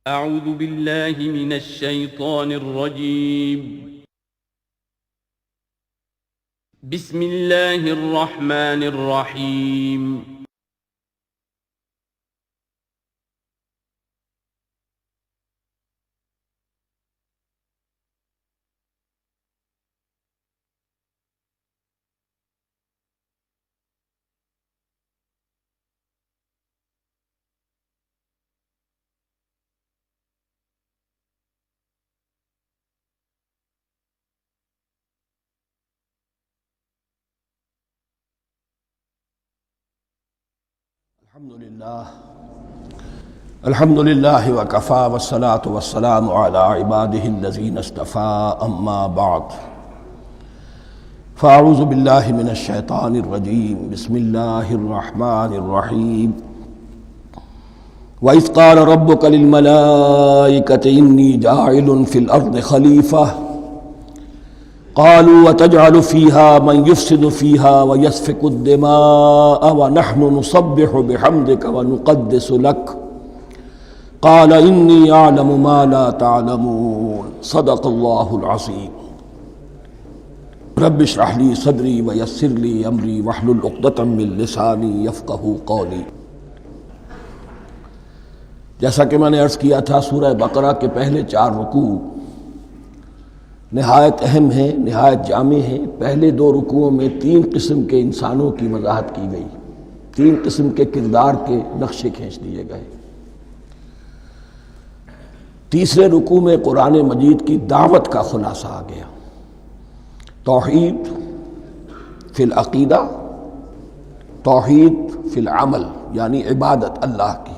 اعوذ باللہ من الشیطان الرجیم بسم اللہ الرحمن الرحیم الحمد للہ وکفی والصلاة والسلام علی عبادہ الذین اصطفی اما بعد فاعوذ باللہ من الشیطان الرجیم بسم اللہ الرحمن الرحیم وَإِذْ قَالَ رَبُّكَ لِلْمَلَائِكَةِ إِنِّي جَاعِلٌ فِي الْأَرْضِ خَلِيفَةً قالوا وتجعل فيها من يفسد فيها ويسفك الدماء ونحن نسبح بحمدك ونقدس لك قال إني أعلم ما لا تعلمون صدق الله العظيم رب اشرح لي صدري ويسر لي أمري واحلل عقدة من لساني يفقهوا قولي۔ جیسا کہ میں نے عرض کیا تھا، سورہ بقرہ کے پہلے 4 رکوع نہایت اہم ہیں، نہایت جامع ہیں۔ پہلے 2 رکوعوں میں 3 قسم کے انسانوں کی وضاحت کی گئی، 3 قسم کے کردار کے نقشے کھینچ دیے گئے۔ تیسرے رکوع میں قرآن مجید کی دعوت کا خلاصہ آ گیا، توحید فی العقیدہ، توحید فی العمل، یعنی عبادت اللہ کی،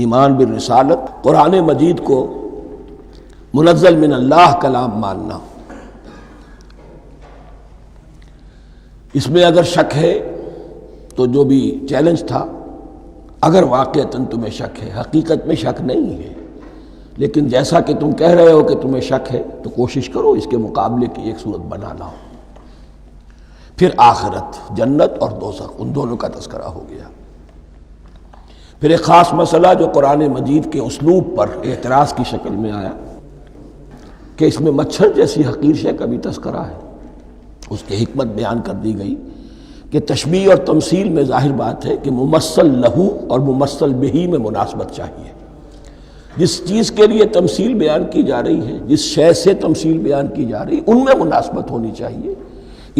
ایمان بالرسالت، قرآن مجید کو منزل من اللہ کلام ماننا۔ اس میں اگر شک ہے تو جو بھی چیلنج تھا، اگر واقعتاً تمہیں شک ہے، حقیقت میں شک نہیں ہے، لیکن جیسا کہ تم کہہ رہے ہو کہ تمہیں شک ہے تو کوشش کرو اس کے مقابلے کی ایک صورت بنانا ہو۔ پھر آخرت، جنت اور دوزخ، ان دونوں کا تذکرہ ہو گیا۔ پھر ایک خاص مسئلہ جو قرآن مجید کے اسلوب پر اعتراض کی شکل میں آیا کہ اس میں مچھر جیسی حقیر شے کا بھی تذکرہ ہے، اس کی حکمت بیان کر دی گئی کہ تشبیہ اور تمثیل میں ظاہر بات ہے کہ ممثل لہو اور ممثل بہی میں مناسبت چاہیے۔ جس چیز کے لیے تمثیل بیان کی جا رہی ہے، جس شے سے تمثیل بیان کی جا رہی ہے، ان میں مناسبت ہونی چاہیے،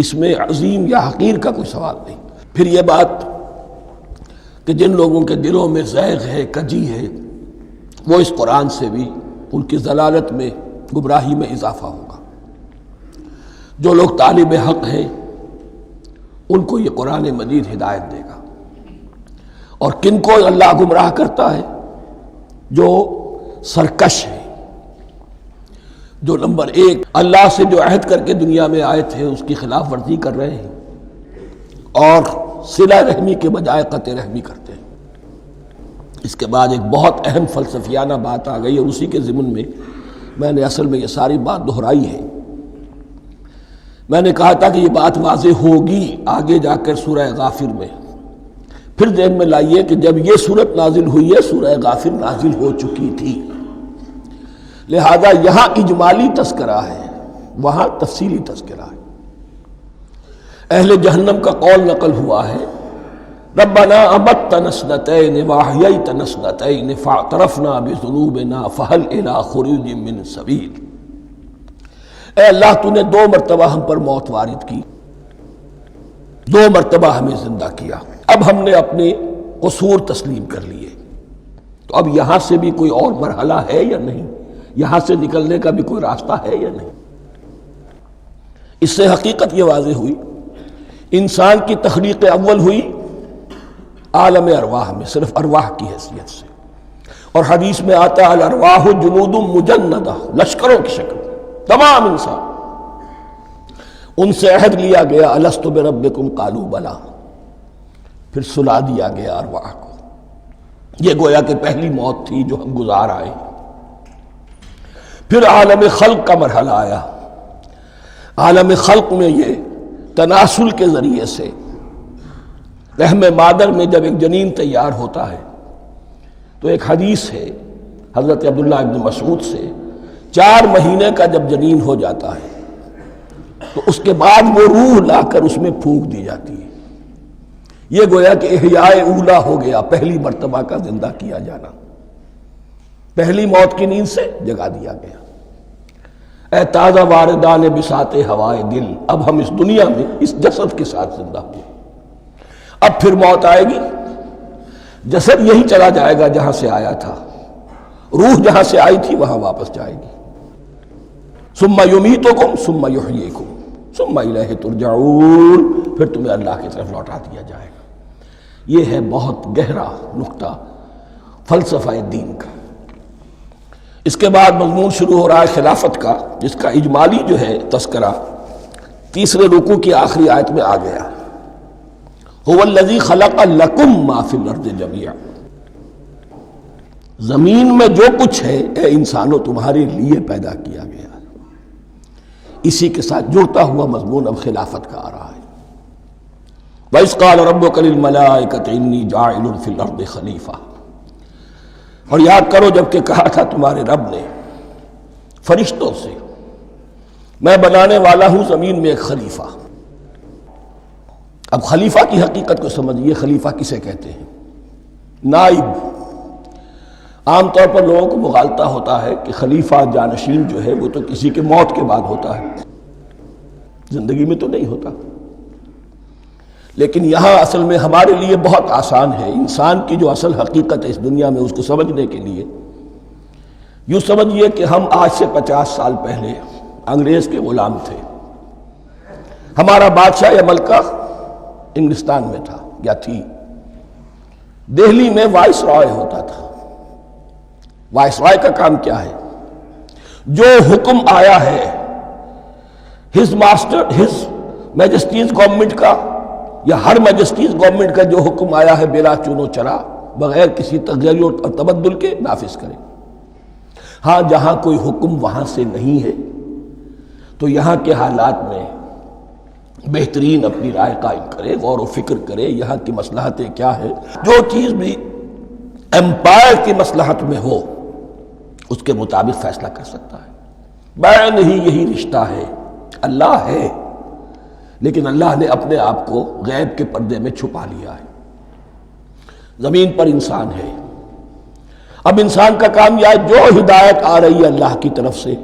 اس میں عظیم یا حقیر کا کوئی سوال نہیں۔ پھر یہ بات کہ جن لوگوں کے دلوں میں زیغ ہے، کجی ہے، وہ اس قرآن سے بھی ان کی ضلالت میں، گمراہی میں اضافہ ہوگا۔ جو لوگ طالب حق ہیں ان کو یہ قرآن مجید ہدایت دے گا۔ اور کن کو اللہ گمراہ کرتا ہے؟ جو سرکش ہے، جو نمبر 1 اللہ سے جو عہد کر کے دنیا میں آئے تھے اس کی خلاف ورزی کر رہے ہیں اور صلہ رحمی کے بجائے قطع رحمی کرتے ہیں۔ اس کے بعد ایک بہت اہم فلسفیانہ بات آ گئی، اور اسی کے ضمن میں میں نے اصل میں یہ ساری بات دہرائی ہے۔ میں نے کہا تھا کہ یہ بات واضح ہوگی آگے جا کر سورہ غافر میں۔ پھر ذہن میں لائیے کہ جب یہ صورت نازل ہوئی ہے، سورہ غافر نازل ہو چکی تھی، لہذا یہاں اجمالی تذکرہ ہے، وہاں تفصیلی تذکرہ ہے۔ اہل جہنم کا قول نقل ہوا ہے، ربنا امتنا اثنتین واحییتنا اثنتین فاعترفنا بذنوبنا فہل الی خروج من سبیل۔ اے اللہ، تو نے 2 مرتبہ ہم پر موت وارد کی، 2 مرتبہ ہمیں زندہ کیا، اب ہم نے اپنے قصور تسلیم کر لیے، تو اب یہاں سے بھی کوئی اور مرحلہ ہے یا نہیں؟ یہاں سے نکلنے کا بھی کوئی راستہ ہے یا نہیں؟ اس سے حقیقت یہ واضح ہوئی، انسان کی تخلیق اول ہوئی عالم ارواح میں، صرف ارواح کی حیثیت سے، اور حدیث میں آتا ہے الارواح جنود مجندہ، لشکروں کی شکل، تمام انسان۔ ان سے عہد لیا گیا الست بربکم قالوا بلا، پھر سلا دیا گیا ارواح کو۔ یہ گویا کہ پہلی موت تھی جو ہم گزار آئے۔ پھر عالم خلق کا مرحلہ آیا۔ عالم خلق میں یہ تناسل کے ذریعے سے رحم مادر میں جب ایک جنین تیار ہوتا ہے تو ایک حدیث ہے، حضرت عبداللہ ابن مسعود سے 4 مہینے کا جب جنین ہو جاتا ہے تو اس کے بعد وہ روح لا کر اس میں پھونک دی جاتی ہے. یہ گویا کہ احیاء اولا ہو گیا، پہلی مرتبہ کا زندہ کیا جانا، پہلی موت کی نیند سے جگا دیا گیا. اے تازہ واردان بساط ہوائے دل، اب ہم اس دنیا میں اس جسد کے ساتھ زندہ ہوئے، اب پھر موت آئے گی، جسد یہی چلا جائے گا جہاں سے آیا تھا، روح جہاں سے آئی تھی وہاں واپس جائے گی. ثم یمیتکم ثم یحییکم ثم الیہ ترجعون، پھر تمہیں اللہ کی طرف لوٹا دیا جائے گا. یہ ہے بہت گہرا نقطہ فلسفہ دین کا. اس کے بعد مضمون شروع ہو رہا ہے خلافت کا، جس کا اجمالی جو ہے تذکرہ تیسرے رکوع کی آخری آیت میں آ گیا. هو الذی خلق لکم ما فی الارض جمیعا، زمین میں جو کچھ ہے اے انسانوں تمہارے لیے پیدا کیا گیا. اسی کے ساتھ جڑتا ہوا مضمون اب خلافت کا آ رہا ہے. وَإِذْ قَالَ رَبُّكَ لِلْمَلَائِكَةِ إِنِّي جَاعِلٌ فِي الْأَرْضِ خَلِيفَةً، اور یاد کرو جب کہ کہا تھا تمہارے رب نے فرشتوں سے میں بنانے والا ہوں زمین میں ایک خلیفہ. اب خلیفہ کی حقیقت کو سمجھیے. خلیفہ کسے کہتے ہیں؟ نائب. عام طور پر لوگوں کو مغالطہ ہوتا ہے کہ خلیفہ جانشین جو ہے وہ تو کسی کے موت کے بعد ہوتا ہے، زندگی میں تو نہیں ہوتا. لیکن یہاں اصل میں ہمارے لیے بہت آسان ہے. انسان کی جو اصل حقیقت ہے اس دنیا میں، اس کو سمجھنے کے لیے یوں سمجھیے کہ ہم آج سے 50 سال پہلے انگریز کے غلام تھے. ہمارا بادشاہ یا ملکہ انگلستان میں تھا یا تھی. دہلی میں وائس رائے ہوتا تھا. وائس رائے کا کام کیا ہے؟ جو حکم آیا ہے ہز میجسٹیز گورنمنٹ کا یا ہر میجسٹیز گورنمنٹ کا جو حکم آیا ہے بلا چون و چرا، بغیر کسی تغیر اور تبدل کے نافذ کرے. ہاں جہاں کوئی حکم وہاں سے نہیں ہے تو یہاں کے حالات میں بہترین اپنی رائے قائم کرے، غور و فکر کرے یہاں کی مصلحتیں کیا ہے. جو چیز بھی امپائر کی مصلحت میں ہو اس کے مطابق فیصلہ کر سکتا ہے. بین ہی یہی رشتہ ہے. اللہ ہے لیکن اللہ نے اپنے آپ کو غیب کے پردے میں چھپا لیا ہے. زمین پر انسان ہے. اب انسان کا کام یہ ہے جو ہدایت آ رہی ہے اللہ کی طرف سے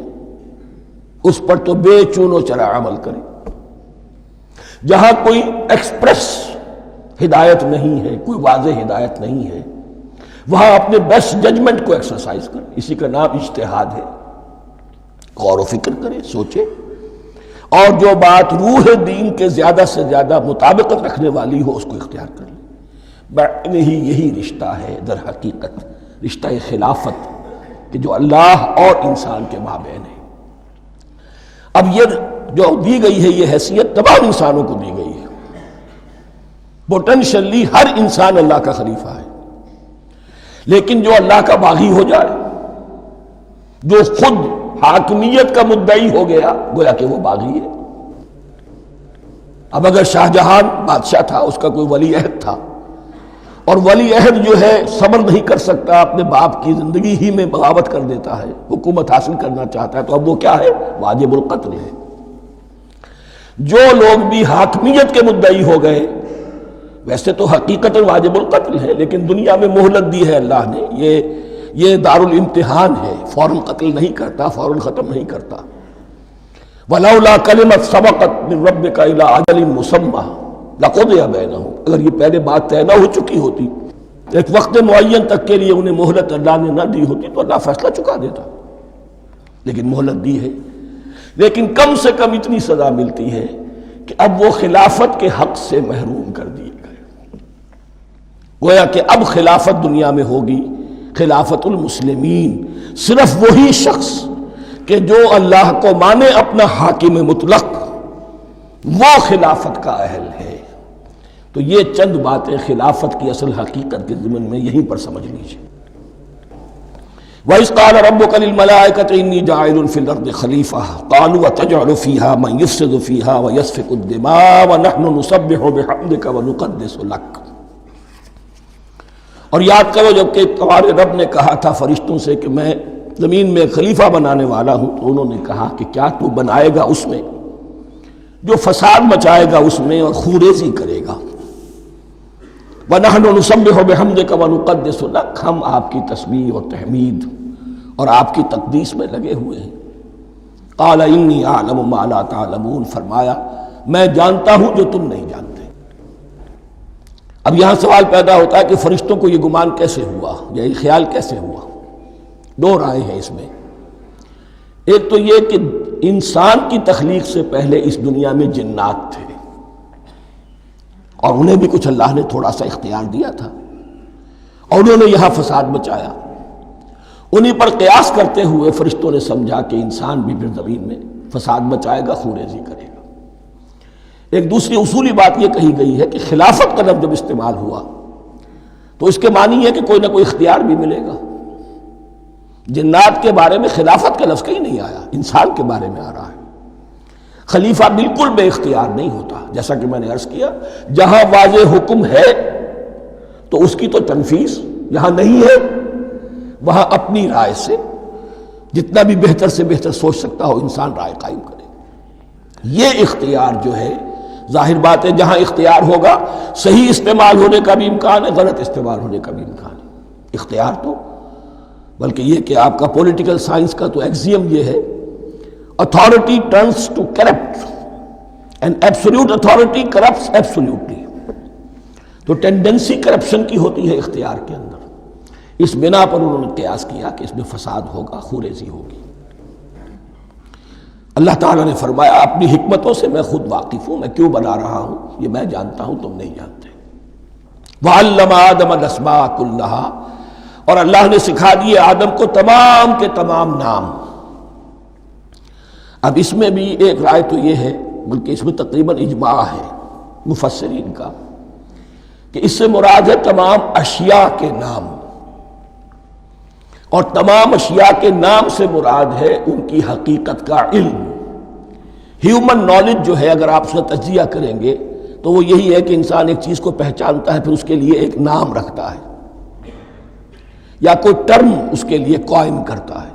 اس پر تو بے چون و چرا عمل کرے. جہاں کوئی ایکسپریس ہدایت نہیں ہے، کوئی واضح ہدایت نہیں ہے، وہاں اپنے بیسٹ ججمنٹ کو ایکسرسائز کرے. اسی کا نام اجتہاد ہے. غور و فکر کرے، سوچے، اور جو بات روح دین کے زیادہ سے زیادہ مطابقت رکھنے والی ہو اس کو اختیار کر لے. بین ہی یہی رشتہ ہے در حقیقت رشتہ خلافت کہ جو اللہ اور انسان کے مابین ہے. اب یہ جو دی گئی ہے یہ حیثیت تمام انسانوں کو دی گئی ہے. پوٹینشلی ہر انسان اللہ کا خلیفہ ہے. لیکن جو اللہ کا باغی ہو جائے، جو خود حاکمیت کا مدعی ہو گیا، گویا کہ وہ باغی ہے. اب اگر شاہ جہان بادشاہ تھا، اس کا کوئی ولی عہد تھا، اور ولی عہد جو ہے صبر نہیں کر سکتا، اپنے باپ کی زندگی ہی میں بغاوت کر دیتا ہے، حکومت حاصل کرنا چاہتا ہے، تو اب وہ کیا ہے؟ واجب القتل ہے. جو لوگ بھی حاکمیت کے مدعی ہو گئے، ویسے تو حقیقت واجب القتل ہے لیکن دنیا میں مہلت دی ہے اللہ نے. یہ دار الامتحان ہے. فوراً قتل نہیں کرتا، فوراً ختم نہیں کرتا. وَلَوْلَا كَلِمَةٌ سَبَقَتْ مِن رَبِّكَ إِلَىٰ أَجَلٍ مُّسَمًّى لَقُضِيَ بَيْنَهُمْ، اگر یہ پہلے بات طے نہ ہو چکی ہوتی، ایک وقت معین تک کے لیے انہیں مہلت اللہ نے نہ دی ہوتی تو اللہ فیصلہ چکا دیتا. لیکن مہلت دی ہے. لیکن کم سے کم اتنی سزا ملتی ہے کہ اب وہ خلافت کے حق سے محروم کر دیے گئے. گویا کہ اب خلافت دنیا میں ہوگی خلافت المسلمین. صرف وہی شخص کہ جو اللہ کو مانے اپنا حاکم مطلق، وہ خلافت کا اہل ہے. تو یہ چند باتیں خلافت کی اصل حقیقت کے ضمن میں یہیں پر سمجھ لیجیے. وَإِذْ قَالَ رَبُّكَ لِلْمَلَائِكَةِ إِنِّي جَاعِلٌ فِي الْأَرْضِ خَلِيفَةً قَالُوا أَتَجْعَلُ فِيهَا مَن يُفْسِدُ فِيهَا وَيَسْفِكُ الدِّمَاءَ وَنَحْنُ نُسَبِّحُ بِحَمْدِكَ وَنُقَدِّسُ لَكَ. اور یاد کرو جب کہ تمہارے رب نے کہا تھا فرشتوں سے کہ میں زمین میں خلیفہ بنانے والا ہوں، تو انہوں نے کہا کہ کیا تو بنائے گا اس میں جو فساد مچائے گا اس میں اور خوریزی کرے گا؟ وَنَحْنُ نُسَبِّحُ بِحَمْدِكَ وَنُقَدِّسُ لَكَ، ہم آپ کی تسبیح اور تحمید اور آپ کی تقدیس میں لگے ہوئے ہیں۔ قَالَ إِنِّي أَعْلَمُ مَا لَا تَعْلَمُونَ، فرمایا میں جانتا ہوں جو تم نہیں جانتے۔ اب یہاں سوال پیدا ہوتا ہے کہ فرشتوں کو یہ گمان کیسے ہوا، یا یہ خیال کیسے ہوا؟ دو رائے ہیں اس میں۔ ایک تو یہ کہ انسان کی تخلیق سے پہلے اس دنیا میں جنات تھے، اور انہیں بھی کچھ اللہ نے تھوڑا سا اختیار دیا تھا، اور انہوں نے یہاں فساد مچایا۔ انہی پر قیاس کرتے ہوئے فرشتوں نے سمجھا کہ انسان بھی پھر زمین میں فساد مچائے گا، خوریزی کرے گا۔ ایک دوسری اصولی بات یہ کہی گئی ہے کہ خلافت کا لفظ جب استعمال ہوا تو اس کے معنی ہے کہ کوئی نہ کوئی اختیار بھی ملے گا۔ جنات کے بارے میں خلافت کا لفظ کہیں نہیں آیا، انسان کے بارے میں آ رہا ہے۔ خلیفہ بالکل بے اختیار نہیں ہوتا، جیسا کہ میں نے عرض کیا، جہاں واضح حکم ہے تو اس کی تو تنفیذ، یہاں نہیں ہے وہاں اپنی رائے سے جتنا بھی بہتر سے بہتر سوچ سکتا ہو انسان رائے قائم کرے۔ یہ اختیار جو ہے، ظاہر بات ہے جہاں اختیار ہوگا صحیح استعمال ہونے کا بھی امکان ہے، غلط استعمال ہونے کا بھی امکان ہے۔ اختیار تو بلکہ یہ کہ آپ کا پولیٹیکل سائنس کا تو ایکسیم یہ ہے، authority turns to corrupt and absolute authority corrupts absolutely۔ تو ٹینڈنسی کرپشن کی ہوتی ہے اختیار کے اندر۔ اس بنا پر انہوں نے قیاس کیا کہ اس میں فساد ہوگا، خوریزی ہوگی۔ اللہ تعالیٰ نے فرمایا اپنی حکمتوں سے میں خود واقف ہوں، میں کیوں بنا رہا ہوں یہ میں جانتا ہوں، تم نہیں جانتے۔ وَعَلَّمَ آدَمَ الْأَسْمَاءَ كُلَّهَا، اور اللہ نے سکھا دیے آدم کو تمام کے تمام نام۔ اب اس میں بھی ایک رائے تو یہ ہے، بلکہ اس میں تقریباً اجماع ہے مفسرین کا، کہ اس سے مراد ہے تمام اشیاء کے نام، اور تمام اشیاء کے نام سے مراد ہے ان کی حقیقت کا علم۔ ہیومن نالج جو ہے، اگر آپ اس کا تجزیہ کریں گے تو وہ یہی ہے کہ انسان ایک چیز کو پہچانتا ہے، پھر اس کے لیے ایک نام رکھتا ہے یا کوئی ٹرم اس کے لیے قائم کرتا ہے۔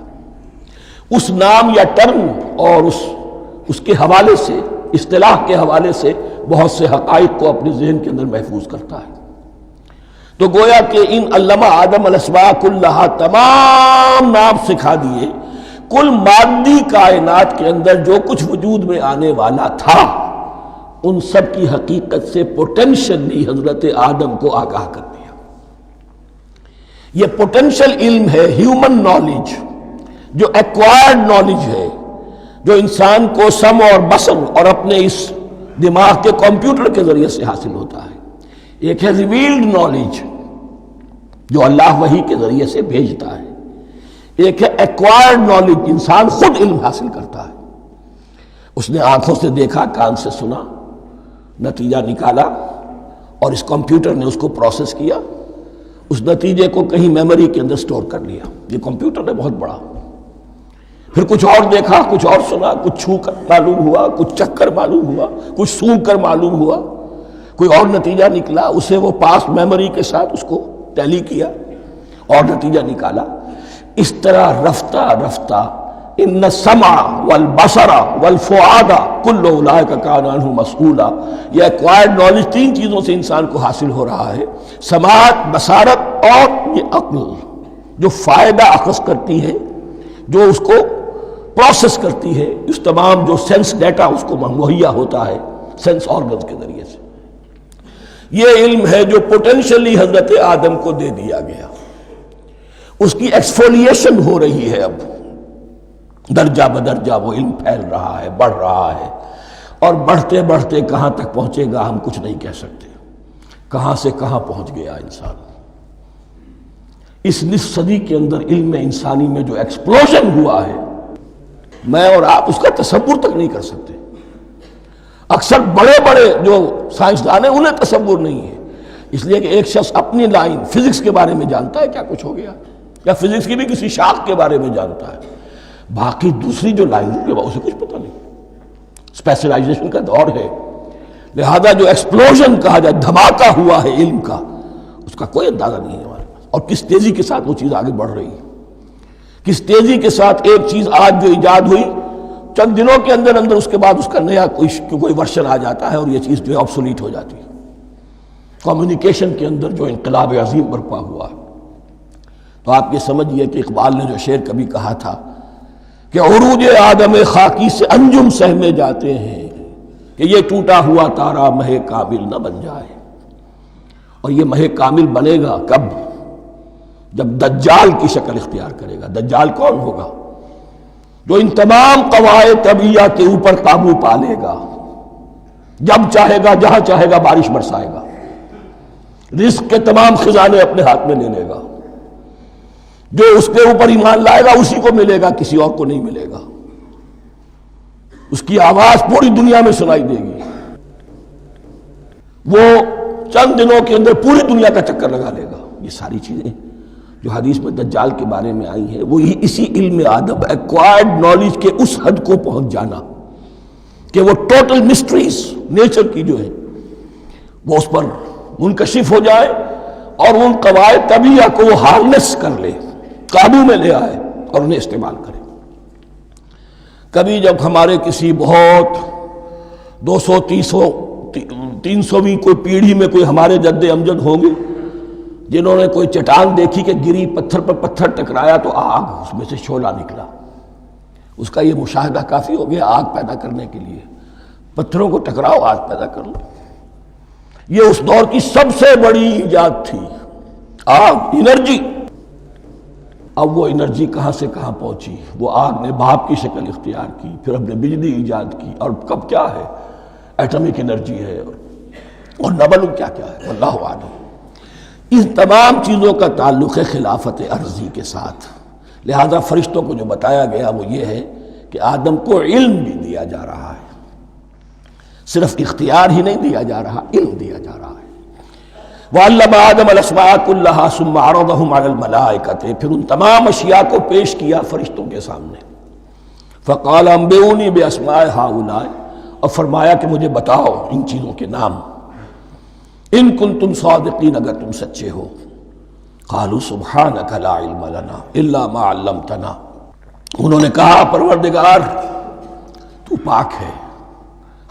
اس نام یا ٹرم اور اس کے حوالے سے، اصطلاح کے حوالے سے بہت سے حقائق کو اپنے ذہن کے اندر محفوظ کرتا ہے۔ تو گویا کہ ان علمہ آدم الاسماء کلہا، تمام نام سکھا دیے کل مادی کائنات کے اندر جو کچھ وجود میں آنے والا تھا، ان سب کی حقیقت سے پوٹینشلی حضرت آدم کو آگاہ کر دیا۔ یہ پوٹینشل علم ہے، ہیومن نالج، جو ایکوائرڈ نالج ہے، جو انسان کو سم اور بصر اور اپنے اس دماغ کے کمپیوٹر کے ذریعے سے حاصل ہوتا ہے۔ ایک ہے ریویلڈ نالج جو اللہ وحی کے ذریعے سے بھیجتا ہے، ایک ہے ایکوائرڈ نالج، انسان خود علم حاصل کرتا ہے۔ اس نے آنکھوں سے دیکھا، کان سے سنا، نتیجہ نکالا، اور اس کمپیوٹر نے اس کو پروسیس کیا، اس نتیجے کو کہیں میموری کے اندر سٹور کر لیا۔ یہ کمپیوٹر ہے بہت بڑا۔ پھر کچھ اور دیکھا، کچھ اور سنا، کچھ چھو کر معلوم ہوا، کچھ چکھ کر معلوم ہوا، کچھ سونگھ کر معلوم ہوا، کوئی اور نتیجہ نکلا، اسے وہ پاس میموری کے ساتھ اس کو ٹیلی کیا اور نتیجہ نکالا۔ اس طرح رفتہ رفتہ ان السمع والبصر والفؤاد کل اولئک کان عنہ مسئولا، یہ ایکوائرڈ نالج تین چیزوں سے انسان کو حاصل ہو رہا ہے، سماعت، بصارت اور یہ عقل، جو فائدہ اخذ کرتی ہے، جو اس کو پروسیس کرتی ہے، اس تمام جو سینس ڈیٹا اس کو مہیا ہوتا ہے سینس آرگنز کے ذریعے سے۔ یہ علم ہے جو پوٹینشلی حضرت آدم کو دے دیا گیا۔ اس کی ایکسفولیشن ہو رہی ہے، اب درجہ بدرجہ وہ علم پھیل رہا ہے، بڑھ رہا ہے، اور بڑھتے بڑھتے کہاں تک پہنچے گا ہم کچھ نہیں کہہ سکتے۔ کہاں سے کہاں پہنچ گیا انسان۔ اس نصف صدی کے اندر علم انسانی میں جو ایکسپلوژن ہوا ہے، میں اور آپ اس کا تصور تک نہیں کر سکتے۔ اکثر بڑے بڑے جو سائنسدان ہیں انہیں تصور نہیں ہے، اس لیے کہ ایک شخص اپنی لائن فزکس کے بارے میں جانتا ہے کیا کچھ ہو گیا، یا فزکس کی بھی کسی شاخ کے بارے میں جانتا ہے، باقی دوسری جو لائن ہے اسے کچھ پتہ نہیں۔ اسپیشلائزیشن کا دور ہے، لہذا جو ایکسپلوژن کہا جائے، دھماکہ ہوا ہے علم کا، اس کا کوئی اندازہ نہیں ہے ہمارے۔ اور کس تیزی کے ساتھ وہ چیز آگے بڑھ رہی ہے، کس تیزی کے ساتھ ایک چیز آج جو ایجاد ہوئی چند دنوں کے اندر اندر اس کے بعد اس کا نیا کوئی ورشن آ جاتا ہے اور یہ چیز جو ہے آبسولیٹ ہو جاتی ہے۔ کمیونیکیشن کے اندر جو انقلاب عظیم برپا ہوا، تو آپ یہ سمجھیے کہ اقبال نے جو شعر کبھی کہا تھا کہ عروج آدم خاکی سے انجم سہمے جاتے ہیں کہ یہ ٹوٹا ہوا تارا مہ کامل نہ بن جائے، اور یہ مہ کامل بنے گا کب؟ جب دجال کی شکل اختیار کرے گا۔ دجال کون ہوگا؟ جو ان تمام قواعد طبیعہ کے اوپر قابو پا لے گا، جب چاہے گا جہاں چاہے گا بارش برسائے گا، رزق کے تمام خزانے اپنے ہاتھ میں لے لے گا، جو اس کے اوپر ایمان لائے گا اسی کو ملے گا، کسی اور کو نہیں ملے گا، اس کی آواز پوری دنیا میں سنائی دے گی، وہ چند دنوں کے اندر پوری دنیا کا چکر لگا لے گا۔ یہ ساری چیزیں جو حدیث میں دجال کے بارے میں آئی ہیں وہ اسی علم آدم ایکوائرڈ نالج کے اس حد کو پہنچ جانا کہ وہ ٹوٹل مسٹریز نیچر کی جو ہے وہ اس پر منکشف ہو جائے اور ان قواعد طبیعہ کو وہ ہارنس کر لے، قابو میں لے آئے اور انہیں استعمال کرے۔ کبھی جب ہمارے کسی بہت 200-300ویں کوئی پیڑھی میں کوئی ہمارے جد امجد ہوں گے جنہوں نے کوئی چٹان دیکھی کہ گری، پتھر پر پتھر ٹکرایا تو آگ اس میں سے شعلہ نکلا، اس کا یہ مشاہدہ کافی ہو گیا آگ پیدا کرنے کے لیے۔ پتھروں کو ٹکراؤ آگ پیدا کر لو، یہ اس دور کی سب سے بڑی ایجاد تھی، آگ، انرجی۔ اب وہ انرجی کہاں سے کہاں پہنچی، وہ آگ نے بھاپ کی شکل اختیار کی، پھر ہم نے بجلی ایجاد کی، اور کب کیا ہے ایٹمک انرجی ہے اور نہ معلوم کیا کیا ہے، واللہ اعلم۔ ان تمام چیزوں کا تعلق ہے خلافت ارضی کے ساتھ، لہذا فرشتوں کو جو بتایا گیا وہ یہ ہے کہ آدم کو علم بھی دیا جا رہا ہے، صرف اختیار ہی نہیں دیا جا رہا، علم دیا جا رہا ہے۔ وَعَلَّمَ آدَمَ الْأَسْمَاءَ كُلَّهَا ثُمَّ عَرَضَهُمْ عَلَى الْمَلَائِكَةِ، پھر ان تمام اشیاء کو پیش کیا فرشتوں کے سامنے۔ فَقَالَ أَنبِئُونِي بِأَسْمَاءِ هَؤُلَاءِ، اور فرمایا کہ مجھے بتاؤ ان چیزوں کے نام، ان کنتم صادقین، اگر تم سچے ہو۔ قالوا سبحانک لا علم لنا الا ما علمتنا، انہوں نے کہا پروردگار تو پاک ہے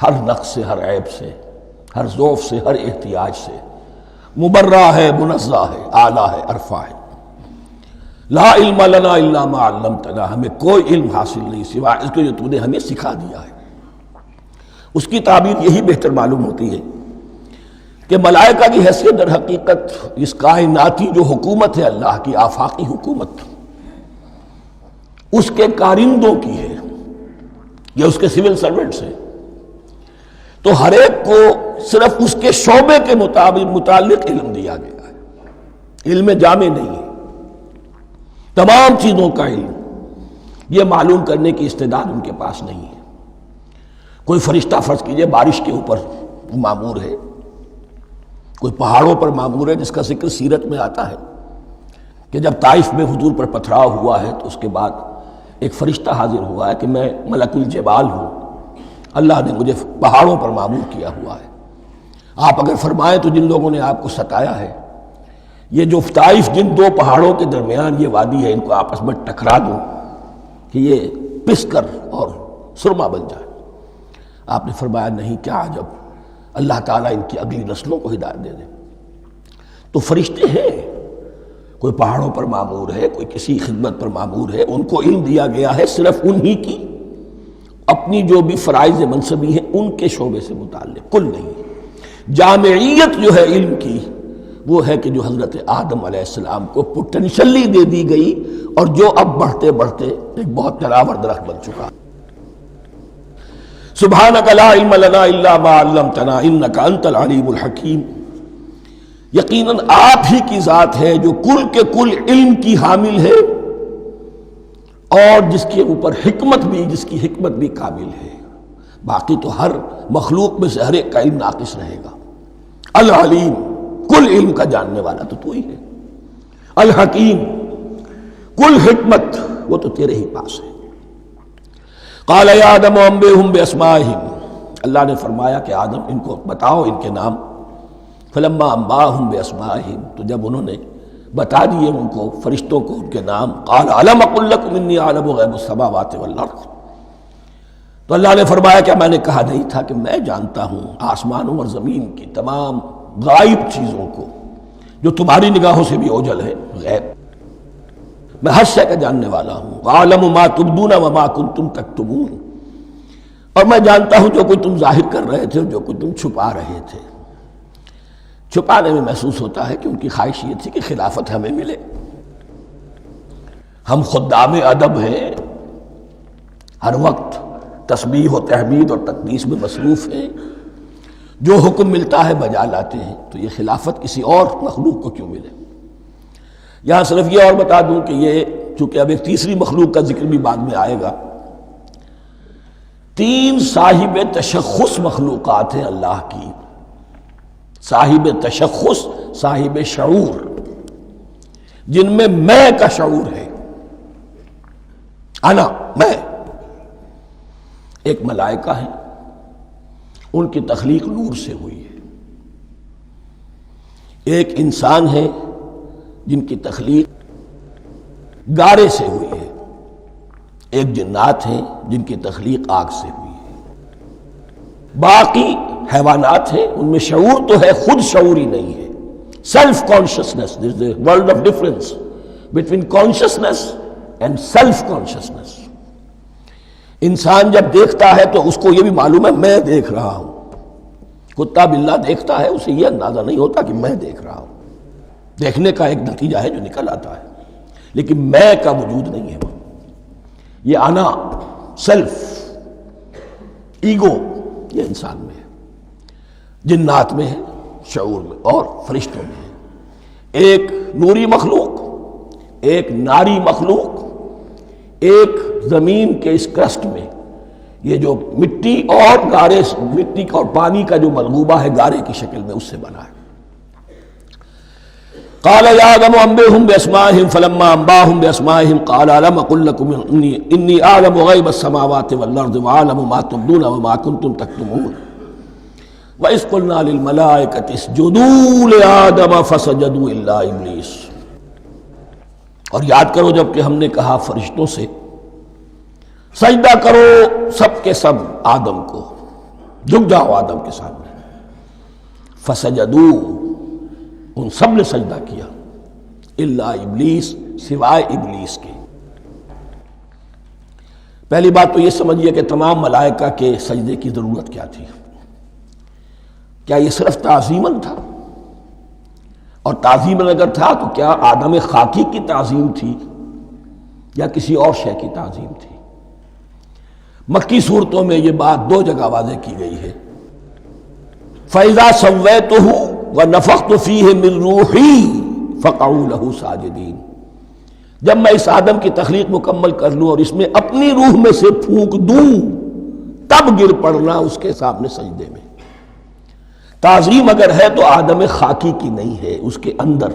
ہر نقص سے، ہر عیب سے، ہر ضعف سے، ہر احتیاج سے، مبرہ ہے، منزہ ہے، اعلیٰ ہے، عرفہ ہے۔ لا علم لنا الا ما علمتنا، ہمیں کوئی علم حاصل نہیں سوائے اس کے جو تو نے ہمیں سکھا دیا ہے۔ اس کی تعبیر یہی بہتر معلوم ہوتی ہے کہ ملائکہ کی حیثیت در حقیقت اس کائناتی جو حکومت ہے اللہ کی آفاقی حکومت، اس کے کارندوں کی ہے، یہ اس کے سول سرونٹس ہیں، تو ہر ایک کو صرف اس کے شعبے کے متعلق علم دیا گیا ہے، علم جامع نہیں ہے، تمام چیزوں کا علم یہ معلوم کرنے کی استعداد ان کے پاس نہیں ہے۔ کوئی فرشتہ فرض کیجئے بارش کے اوپر مامور ہے، کوئی پہاڑوں پر مامور ہے، جس کا ذکر سیرت میں آتا ہے کہ جب طائف میں حضور پر پتھراؤ ہوا ہے تو اس کے بعد ایک فرشتہ حاضر ہوا ہے کہ میں ملک الجبال ہوں، اللہ نے مجھے پہاڑوں پر مامور کیا ہوا ہے، آپ اگر فرمائیں تو جن لوگوں نے آپ کو ستایا ہے، یہ جو طائف جن دو پہاڑوں کے درمیان یہ وادی ہے، ان کو آپس میں ٹکرا دو کہ یہ پس کر اور سرما بن جائے۔ آپ نے فرمایا نہیں، کیا عجب، اللہ تعالیٰ ان کی اگلی نسلوں کو ہدایت دے دے۔ تو فرشتے ہیں، کوئی پہاڑوں پر مامور ہے، کوئی کسی خدمت پر مامور ہے، ان کو علم دیا گیا ہے صرف انہی کی اپنی جو بھی فرائض منصبی ہیں ان کے شعبے سے متعلق، کل نہیں۔ جامعیت جو ہے علم کی وہ ہے کہ جو حضرت آدم علیہ السلام کو پوٹینشلی دے دی گئی اور جو اب بڑھتے بڑھتے ایک بہت جلاور درخت بن چکا۔ سبحانک لا علم لنا الا ما علمتنا انک انت العلیم الحکیم، یقیناً آپ ہی کی ذات ہے جو کل کے کل علم کی حامل ہے اور جس کے اوپر حکمت بھی، جس کی حکمت بھی کامل ہے، باقی تو ہر مخلوق میں سے ہر ایک کا علم ناقص رہے گا۔ العلیم، کل علم کا جاننے والا تو ہی ہے، الحکیم، کل حکمت وہ تو تیرے ہی پاس ہے۔ قال یا آدم انبئہم باسمائہم، اللہ نے فرمایا کہ آدم ان کو بتاؤ ان کے نام۔ فلما انباہم باسمائہم، تو جب انہوں نے بتا دیے ان کو فرشتوں کو ان کے نام. قال الم اقل لکم انی اعلم غیب السماوات والارض. تو اللہ نے فرمایا کہ میں نے کہا نہیں تھا کہ میں جانتا ہوں آسمانوں اور زمین کی تمام غائب چیزوں کو جو تمہاری نگاہوں سے بھی اوجھل ہے. غیب میں ہر شے کا جاننے والا ہوں. وَأَعْلَمُ مَا تُبْدُونَ وَمَا كُنْتُمْ تَكْتُمُونَ. اور میں جانتا ہوں جو کوئی تم ظاہر کر رہے تھے اور جو کوئی تم چھپا رہے تھے. چھپانے میں محسوس ہوتا ہے کہ ان کی خواہش یہ تھی کہ خلافت ہمیں ملے. ہم خدام ادب ہیں، ہر وقت تسبیح و تحمید اور تقدیس میں مصروف ہیں، جو حکم ملتا ہے بجا لاتے ہیں. تو یہ خلافت کسی اور مخلوق کو کیوں ملے؟ یہاں صرف یہ اور بتا دوں کہ یہ چونکہ اب ایک تیسری مخلوق کا ذکر بھی بعد میں آئے گا. 3 صاحب تشخص مخلوقات ہیں اللہ کی. صاحب تشخص، صاحب شعور، جن میں میں کا شعور ہے. انا، میں. ایک ملائکہ ہیں، ان کی تخلیق نور سے ہوئی ہے. ایک انسان ہے جن کی تخلیق گارے سے ہوئی ہے. ایک جنات ہیں جن کی تخلیق آگ سے ہوئی ہے. باقی حیوانات ہیں، ان میں شعور تو ہے، خود شعور ہی نہیں ہے. Self consciousness, there is a world of difference between consciousness and self consciousness. انسان جب دیکھتا ہے تو اس کو یہ بھی معلوم ہے میں دیکھ رہا ہوں. کتا بلہ دیکھتا ہے، اسے یہ اندازہ نہیں ہوتا کہ میں دیکھ رہا ہوں. دیکھنے کا ایک نتیجہ ہے جو نکل آتا ہے، لیکن میں کا وجود نہیں ہے. یہ انا، سیلف، ایگو، یہ انسان میں ہے، جنات میں ہے، شعور میں، اور فرشتوں میں ہے. ایک نوری مخلوق، ایک ناری مخلوق، ایک زمین کے اس کرسٹ میں یہ جو مٹی اور گارے، مٹی اور پانی کا جو ملغوبہ ہے گارے کی شکل میں، اس سے بنا ہے. قال يا آدم انبئهم بأسمائهم فلما انبأهم بأسمائهم قال ألم أقل لكم إني أعلم غيب السماوات والأرض وأعلم ما تبدون وما كنتم تكتمون وإذ قلنا للملائكة اسجدوا لآدم فسجدوا إلا إبليس. اور یاد کرو جب کہ ہم نے کہا فرشتوں سے سجدہ کرو سب کے سب آدم کو، جھک جاؤ آدم کے سامنے. فسجدوا، ان سب نے سجدہ کیا. الا ابلیس، سوائے ابلیس کے. پہلی بات تو یہ سمجھیے کہ تمام ملائکہ کے سجدے کی ضرورت کیا تھی. کیا یہ صرف تعظیماً تھا؟ اور تعظیماً اگر تھا تو کیا آدم خاکی کی تعظیم تھی یا کسی اور شے کی تعظیم تھی؟ مکی صورتوں میں یہ بات 2 جگہ واضح کی گئی ہے. فَإِذَا سَوَّيْتُهُ وَنَفَخْتُ فِيهِ مِن رُوحِي فَقَعُوا لَهُ سَاجِدِينَ. جب میں اس آدم کی تخلیق مکمل کر لوں اور اس میں اپنی روح میں سے پھونک دوں، تب گر پڑنا اس کے سامنے سجدے میں. تعظیم اگر ہے تو آدم خاکی کی نہیں ہے، اس کے اندر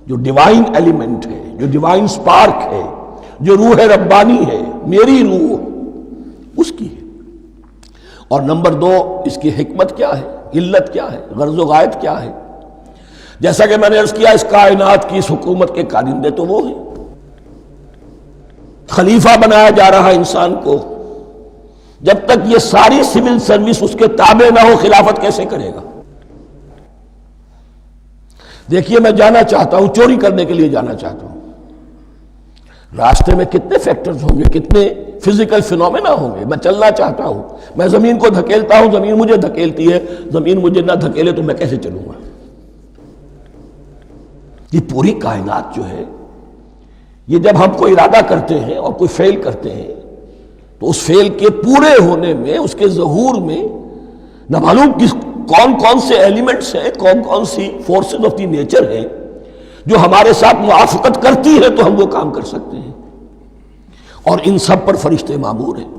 جو ڈیوائن ایلیمنٹ ہے، جو ڈیوائن سپارک ہے، جو روح ربانی ہے، میری روح، اس کی ہے. اور نمبر 2، اس کی حکمت کیا ہے، علت کیا ہے، غرض و غایت کیا ہے؟ جیسا کہ میں نے عرض کیا، اس کائنات کی اس حکومت کے کارندے تو وہ ہیں. خلیفہ بنایا جا رہا انسان کو، جب تک یہ ساری سول سروس اس کے تابع نہ ہو خلافت کیسے کرے گا؟ دیکھیے میں جانا چاہتا ہوں، چوری کرنے کے لیے جانا چاہتا ہوں، راستے میں کتنے فیکٹرز ہوں گے، کتنے فزیکل فینومینا ہوں گے. میں چلنا چاہتا ہوں، میں زمین کو دھکیلتا ہوں، زمین مجھے دھکیلتی ہے. زمین مجھے نہ دھکیلے تو میں کیسے چلوں گا؟ یہ پوری کائنات جو ہے، یہ جب ہم کوئی ارادہ کرتے ہیں اور کوئی فعل کرتے ہیں تو اس فعل کے پورے ہونے میں، اس کے ظہور میں نہ معلوم کون کون سے ایلیمنٹس ہیں، کون کون سی فورسز آف دی نیچر ہیں جو ہمارے ساتھ موافقت کرتی ہے تو ہم وہ کام کر سکتے ہیں. اور ان سب پر فرشتے مامور ہیں،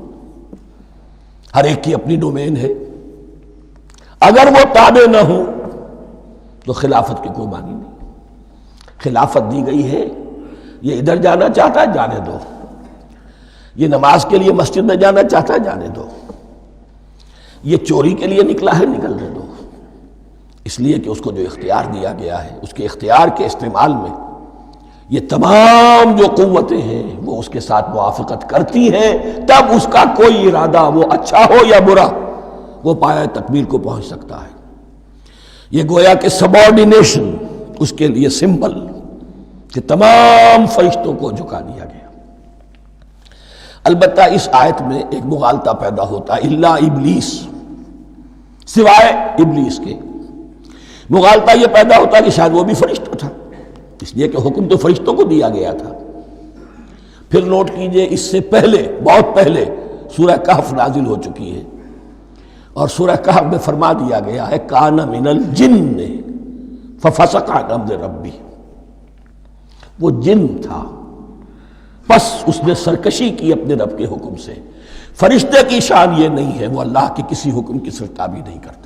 ہر ایک کی اپنی ڈومین ہے. اگر وہ تابع نہ ہوں تو خلافت کی کوئی معنی نہیں. خلافت دی گئی ہے، یہ ادھر جانا چاہتا ہے جانے دو، یہ نماز کے لیے مسجد میں جانا چاہتا ہے جانے دو، یہ چوری کے لیے نکلا ہے نکلنے دو. اس لیے کہ اس کو جو اختیار دیا گیا ہے، اس کے اختیار کے استعمال میں یہ تمام جو قوتیں ہیں وہ اس کے ساتھ موافقت کرتی ہیں، تب اس کا کوئی ارادہ وہ اچھا ہو یا برا وہ پایہ تکمیل کو پہنچ سکتا ہے۔ یہ گویا کہ سبارڈینیشن اس کے لیے سمبل کہ تمام فرشتوں کو جھکا دیا گیا۔ البتہ اس آیت میں ایک مغالطہ پیدا ہوتا ہے، الا ابلیس، سوائے ابلیس کے۔ مغالطہ یہ پیدا ہوتا ہے کہ شاید وہ بھی فرشتہ تھا، اس لیے کہ حکم تو فرشتوں کو دیا گیا تھا۔ پھر نوٹ کیجئے اس سے پہلے، بہت پہلے سورہ کہف نازل ہو چکی ہے، اور سورہ کہف میں فرما دیا گیا ہے کان من الجن ففسق عن امر ربی، وہ جن تھا پس اس نے سرکشی کی اپنے رب کے حکم سے۔ فرشتے کی شان یہ نہیں ہے، وہ اللہ کے کسی حکم کی سرتابی نہیں کرتا۔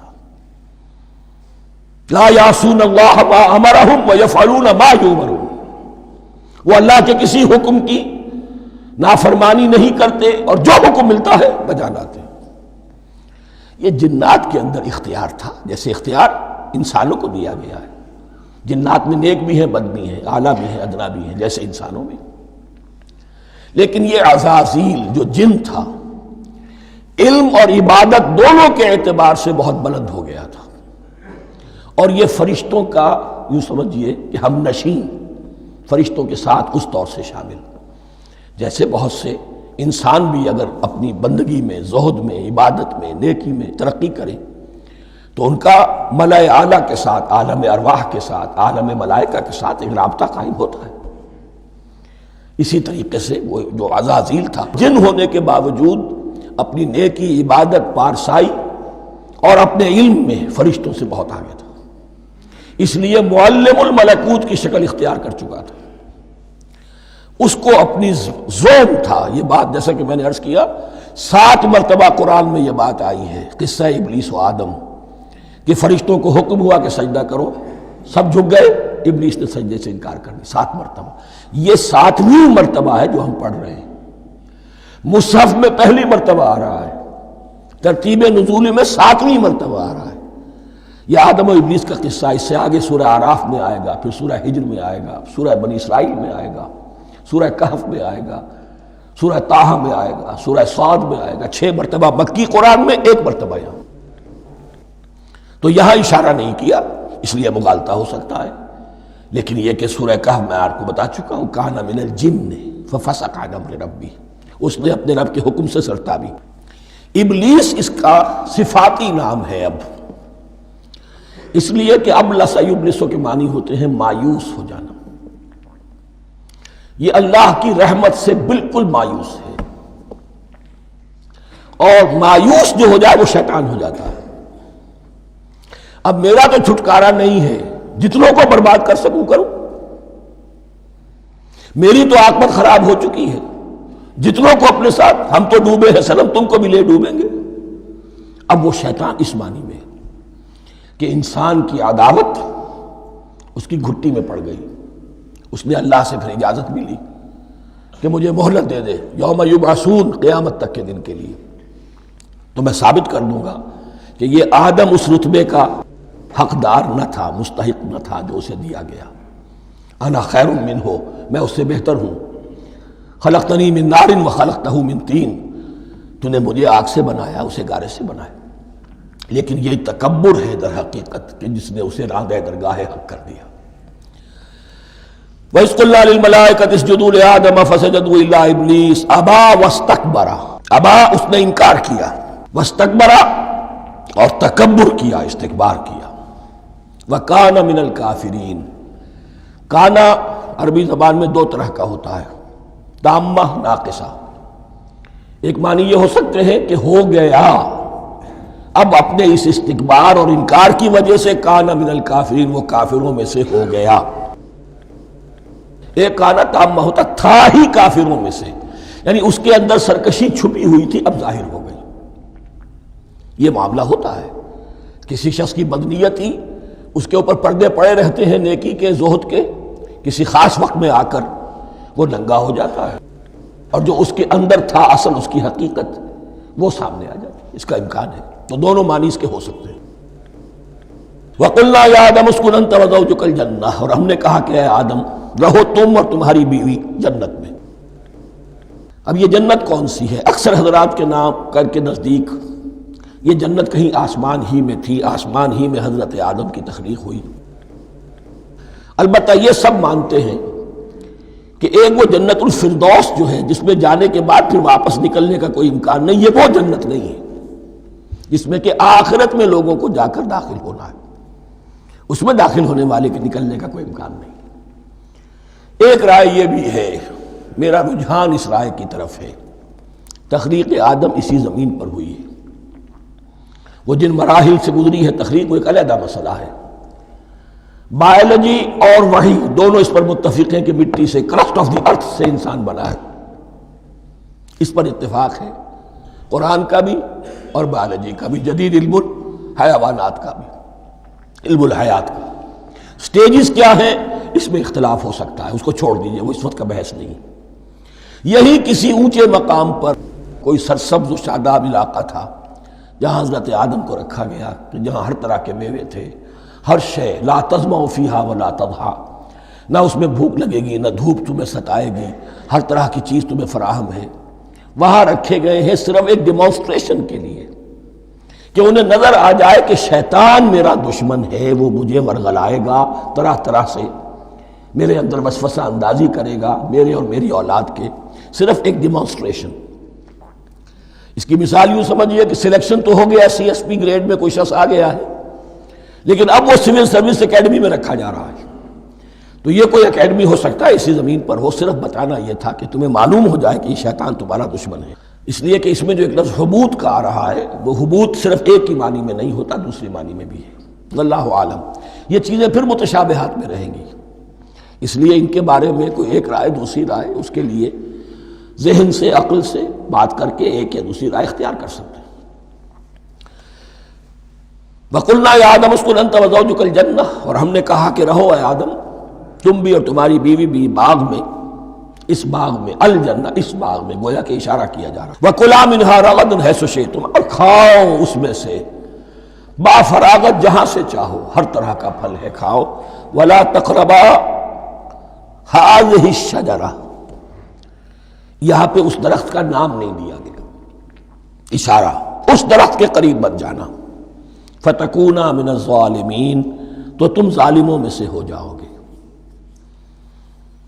لا یعصون اللہ ما امرہم ویفعلون ما یؤمرون، وہ اللہ کے کسی حکم کی نافرمانی نہیں کرتے اور جو حکم ملتا ہے بجا لاتے ہیں۔ یہ جنات کے اندر اختیار تھا، جیسے اختیار انسانوں کو دیا گیا ہے۔ جنات میں نیک بھی ہیں، بد بھی ہیں، اعلیٰ بھی ہیں، ادنا بھی ہیں، جیسے انسانوں میں۔ لیکن یہ عزازیل جو جن تھا، علم اور عبادت دونوں کے اعتبار سے بہت بلند ہو گیا تھا، اور یہ فرشتوں کا یوں سمجھیے کہ ہم نشین، فرشتوں کے ساتھ اس طور سے شامل، جیسے بہت سے انسان بھی اگر اپنی بندگی میں، زہد میں، عبادت میں، نیکی میں ترقی کریں تو ان کا ملائے اعلیٰ کے ساتھ، عالم ارواح کے ساتھ، عالم ملائکہ کے ساتھ ایک رابطہ قائم ہوتا ہے۔ اسی طریقے سے وہ جو عزازیل تھا، جن ہونے کے باوجود اپنی نیکی، عبادت، پارسائی اور اپنے علم میں فرشتوں سے بہت آگے تھا، اس لیے معلم الملکوت کی شکل اختیار کر چکا تھا۔ اس کو اپنی زون تھا، یہ بات جیسا کہ میں نے عرض کیا 7 مرتبہ قرآن میں یہ بات آئی ہے، قصہ ابلیس و آدم، کہ فرشتوں کو حکم ہوا کہ سجدہ کرو، سب جھک گئے، ابلیس نے سجدے سے انکار کر دی 7 مرتبہ۔ یہ 7ویں مرتبہ ہے جو ہم پڑھ رہے ہیں، مصحف میں پہلی مرتبہ آ رہا ہے، ترتیب نزول میں 7ویں مرتبہ آ رہا ہے۔ یہ آدم و ابلیس کا قصہ اس سے آگے سورہ اعراف میں آئے گا، پھر سورہ ہجر میں آئے گا، سورہ بنی اسرائیل میں آئے گا، سورہ کہف میں آئے گا، سورہ طٰہٰ میں آئے گا، سورہ صاد میں آئے گا، 6 مرتبہ مکی قرآن میں، 1 مرتبہ یہاں۔ تو یہاں اشارہ نہیں کیا، اس لیے مغالطہ ہو سکتا ہے، لیکن یہ کہ سورہ کہف میں آپ کو بتا چکا ہوں کان من الجن ففسق عن امر ربی، اس نے اپنے رب کے حکم سے سرتابی۔ ابلیس اس کا صفاتی نام ہے اب، اس لیے کہ اب لسیبلسو کے معنی ہوتے ہیں مایوس ہو جانا۔ یہ اللہ کی رحمت سے بالکل مایوس ہے، اور مایوس جو ہو جائے وہ شیطان ہو جاتا ہے۔ اب میرا تو چھٹکارا نہیں ہے، جتنوں کو برباد کر سکوں کروں، میری تو عاقبت خراب ہو چکی ہے، جتنوں کو اپنے ساتھ، ہم تو ڈوبے ہیں سنم، تم کو بھی لے ڈوبیں گے۔ اب وہ شیطان اس معنی میں کہ انسان کی عداوت اس کی گھٹی میں پڑ گئی، اس نے اللہ سے پھر اجازت بھی لی کہ مجھے مہلت دے دے، یوم یبعثون، قیامت تک کے دن کے لیے، تو میں ثابت کر دوں گا کہ یہ آدم اس رتبے کا حقدار نہ تھا، مستحق نہ تھا جو اسے دیا گیا۔ انا خیر منہ، میں اس سے بہتر ہوں۔ خلقتنی من نار وخلقتہ من طین، تو نے مجھے آگ سے بنایا، اسے گارے سے بنایا۔ لیکن یہ تکبر ہے در حقیقت کہ جس نے اسے راندہ درگاہ حق کر دیا۔ وَإِذْ قُلْنَا لِلْمَلَائِكَةِ اسْجُدُوا لِآدَمَ فَسَجَدُوا إِلَّا إِبْلِيسَ أَبَىٰ وَاسْتَكْبَرَ، ابا اس نے انکار کیا، واستکبر اور تکبر کیا، استکبار کیا، وَكَانَ مِنَ الْكَافِرِينَ۔ کانا عربی زبان میں 2 طرح کا ہوتا ہے، تامہ، ناقصہ۔ ایک معنی یہ ہو سکتے ہیں کہ ہو گیا، اب اپنے اس استکبار اور انکار کی وجہ سے کانا من الکافرین، وہ کافروں میں سے ہو گیا۔ ایک کانا تامہ ہوتا تھا ہی کافروں میں سے، یعنی اس کے اندر سرکشی چھپی ہوئی تھی، اب ظاہر ہو گئی۔ یہ معاملہ ہوتا ہے، کسی شخص کی بدنیتی اس کے اوپر پردے پڑے رہتے ہیں نیکی کے، زہد کے، کسی خاص وقت میں آ کر وہ ننگا ہو جاتا ہے، اور جو اس کے اندر تھا اصل، اس کی حقیقت، وہ سامنے آ جاتی ہے۔ اس کا امکان ہے، تو دونوں معنی اس کے ہو سکتے ہیں۔ وَقُلْنَا يَا آدَمُ اسْكُنْ أَنْتَ وَزَوْجُكَ الْجَنَّةَ، اور ہم نے کہا کہ اے آدم رہو تم اور تمہاری بیوی جنت میں۔ اب یہ جنت کون سی ہے؟ اکثر حضرات کے نام کر کے نزدیک یہ جنت کہیں آسمان ہی میں تھی، آسمان ہی میں حضرت آدم کی تخلیق ہوئی۔ البتہ یہ سب مانتے ہیں کہ ایک وہ جنت الفردوس جو ہے جس میں جانے کے بعد پھر واپس نکلنے کا کوئی امکان نہیں، یہ وہ جنت نہیں ہے جس میں کہ آخرت میں لوگوں کو جا کر داخل ہونا ہے، اس میں داخل ہونے والے کے نکلنے کا کوئی امکان نہیں۔ ایک رائے یہ بھی ہے، میرا رجحان اس رائے کی طرف ہے، تخلیق آدم اسی زمین پر ہوئی ہے۔ وہ جن مراحل سے گزری ہے تخلیق وہ ایک علیحدہ مسئلہ ہے۔ بایولوجی اور وحی دونوں اس پر متفق ہیں کہ مٹی سے، کرسٹ آف دی ارتھ سے انسان بنا ہے، اس پر اتفاق ہے، قرآن کا بھی اور بایولوجی کا بھی، جدید علم الحیوانات کا بھی، علم الحیات کا۔ سٹیجز کیا ہیں اس میں اختلاف ہو سکتا ہے، اس کو چھوڑ دیجئے، وہ اس وقت کا بحث نہیں۔ یہی کسی اونچے مقام پر کوئی سرسبز و شاداب علاقہ تھا جہاں حضرت آدم کو رکھا گیا، جہاں ہر طرح کے میوے تھے، ہر شے، لا تظمأ فیہا ولا تضحیٰ، نہ اس میں بھوک لگے گی نہ دھوپ تمہیں ستائے گی، ہر طرح کی چیز تمہیں فراہم ہے۔ وہاں رکھے گئے ہیں صرف ایک ڈیمانسٹریشن کے لیے کہ انہیں نظر آ جائے کہ شیطان میرا دشمن ہے، وہ مجھے ورغلائے گا، طرح طرح سے میرے اندر وسوسہ اندازی کرے گا، میرے اور میری اولاد کے، صرف ایک ڈیمانسٹریشن۔ اس کی مثال یوں سمجھیے کہ سلیکشن تو ہو گیا، سی ایس پی گریڈ میں کوئی شخص آ گیا ہے، لیکن اب وہ سول سروس اکیڈمی میں رکھا جا رہا ہے۔ تو یہ کوئی اکیڈمی ہو سکتا ہے اسی زمین پر ہو، صرف بتانا یہ تھا کہ تمہیں معلوم ہو جائے کہ یہ شیطان تمہارا دشمن ہے۔ اس لیے کہ اس میں جو ایک لفظ حبوط کا آ رہا ہے، وہ حبوط صرف ایک ہی معنی میں نہیں ہوتا، دوسری معنی میں بھی ہے۔ واللہ عالم، یہ چیزیں پھر متشابہات میں رہیں گی، اس لیے ان کے بارے میں کوئی ایک رائے دوسری رائے، اس کے لیے ذہن سے، عقل سے بات کر کے ایک یا دوسری رائے اختیار کر سکتے ہیں۔ وَقُلْنَا يَا آدَمُ اسْكُنْ أَنْتَ وَزَوْجُكَ الْجَنَّةَ، اور ہم نے کہا کہ رہو اے آدم تم بھی اور تمہاری بیوی بھی باغ میں، اس باغ میں، الجنہ اس باغ میں، گویا کہ اشارہ کیا جا رہا ہے۔ وَكُلَا مِنْهَا رَغَدًا حَيْثُ شِئْتُمْ، اور کھاؤ اس میں سے با فراغت جہاں سے چاہو، ہر طرح کا پھل ہے کھاؤ۔ وَلَا تَقْرَبَا هَٰذِهِ الشَّجَرَةَ، یہاں پہ اس درخت کا نام نہیں دیا گیا، اشارہ اس درخت کے قریب مت جانا۔ فَتَكُونَا مِنَ الظَّالِمِينَ، تو تم ظالموں میں سے ہو جاؤ گے،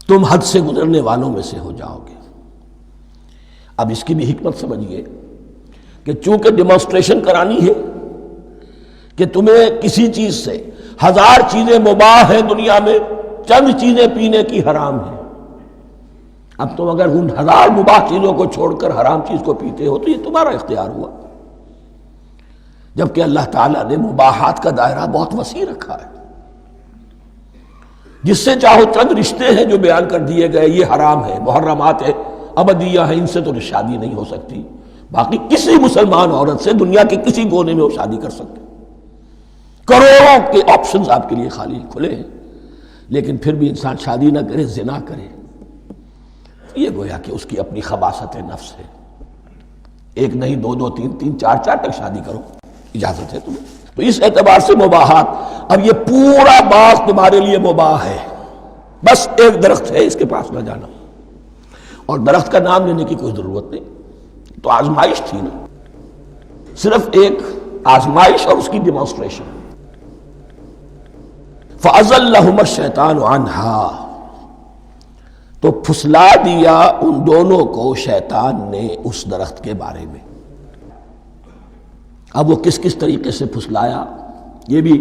تم حد سے گزرنے والوں میں سے ہو جاؤ گے۔ اب اس کی بھی حکمت سمجھیے کہ چونکہ ڈیمانسٹریشن کرانی ہے کہ تمہیں کسی چیز سے، ہزار چیزیں مباح ہیں دنیا میں، چند چیزیں پینے کی حرام ہیں، اب تم اگر ان ہزار مباح چیزوں کو چھوڑ کر حرام چیز کو پیتے ہو تو یہ تمہارا اختیار ہوا، جبکہ اللہ تعالیٰ نے مباحات کا دائرہ بہت وسیع رکھا ہے۔ جس سے چاہو چند رشتے ہیں جو بیان کر دیے گئے، یہ حرام ہے، محرمات ہے، ابدیہ ہیں، ان سے تو شادی نہیں ہو سکتی، باقی کسی مسلمان عورت سے دنیا کے کسی کونے میں وہ شادی کر سکتے، کروڑوں کے آپشنز آپ کے لیے خالی کھلے ہیں، لیکن پھر بھی انسان شادی نہ کرے، زنا کرے، یہ گویا کہ اس کی اپنی خباثت نفس ہے۔ ایک نہیں، دو دو، تین تین، چار چار تک شادی کرو، اجازت ہے تمہیں۔ تو اس اعتبار سے مباحات، اب یہ پورا باغ تمہارے لیے مباح ہے، بس ایک درخت ہے اس کے پاس نہ جانا، اور درخت کا نام لینے کی کوئی ضرورت نہیں، تو آزمائش تھی نا، صرف ایک آزمائش اور اس کی ڈیمانسٹریشن۔ فَأَزَلَّهُمَا الشَّيْطَانُ عَنْهَا، تو پھسلا دیا ان دونوں کو شیطان نے اس درخت کے بارے میں۔ اب وہ کس کس طریقے سے پھسلایا، یہ بھی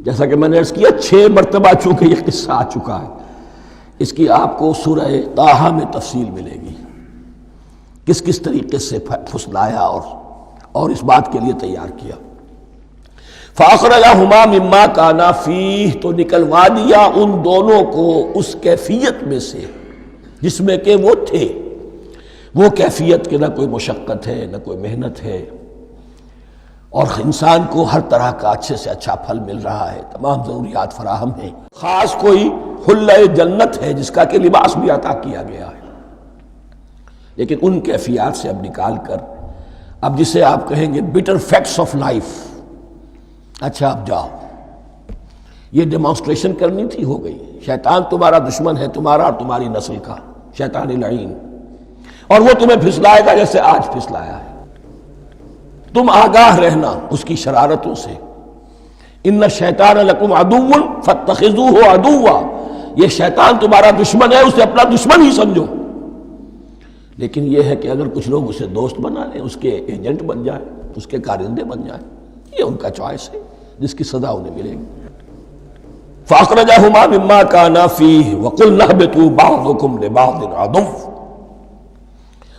جیسا کہ میں نے عرض کیا 6 مرتبہ چونکہ یہ قصہ آ چکا ہے، اس کی آپ کو سورہ طٰہٰ میں تفصیل ملے گی، کس کس طریقے سے پھسلایا اور اس بات کے لیے تیار کیا۔ فَأَخْرَجَهُمَا مِمَّا كَانَا فِيهِ، تو نکلوا دیا ان دونوں کو اس کیفیت میں سے جس میں کہ وہ تھے، وہ کیفیت کہ نہ کوئی مشقت ہے نہ کوئی محنت ہے، اور انسان کو ہر طرح کا اچھے سے اچھا پھل مل رہا ہے، تمام ضروریات فراہم ہیں، خاص کوئی حلہ جنت ہے جس کا کہ لباس بھی عطا کیا گیا ہے، لیکن ان کیفیات سے اب نکال کر، اب جسے آپ کہیں گے bitter facts of life، اچھا اب جاؤ یہ ڈیمانسٹریشن کرنی تھی، ہو گئی۔ شیطان تمہارا دشمن ہے، تمہارا اور تمہاری نسل کا، شیطان لعین، اور وہ تمہیں پھسلائے گا جیسے آج پھسلایا ہے۔ تم آگاہ رہنا اس کی شرارتوں سے۔ ان الشیطان لکم عدو فاتخذوہ عدوا، یہ شیطان تمہارا دشمن ہے، اسے اپنا دشمن ہی سمجھو۔ لیکن یہ ہے کہ اگر کچھ لوگ اسے دوست بنا لیں، اس کے ایجنٹ بن جائیں، اس کے کارندے بن جائیں، یہ ان کا چوائس ہے جس کی سزا انہیں ملے گی۔ فَأَخْرَجَهُمَا مِمَّا كَانَا فِيهِ وَقُلْنَا اهْبِطُوا بَعْضُكُمْ لِبَعْضٍ عَدُوٌّ،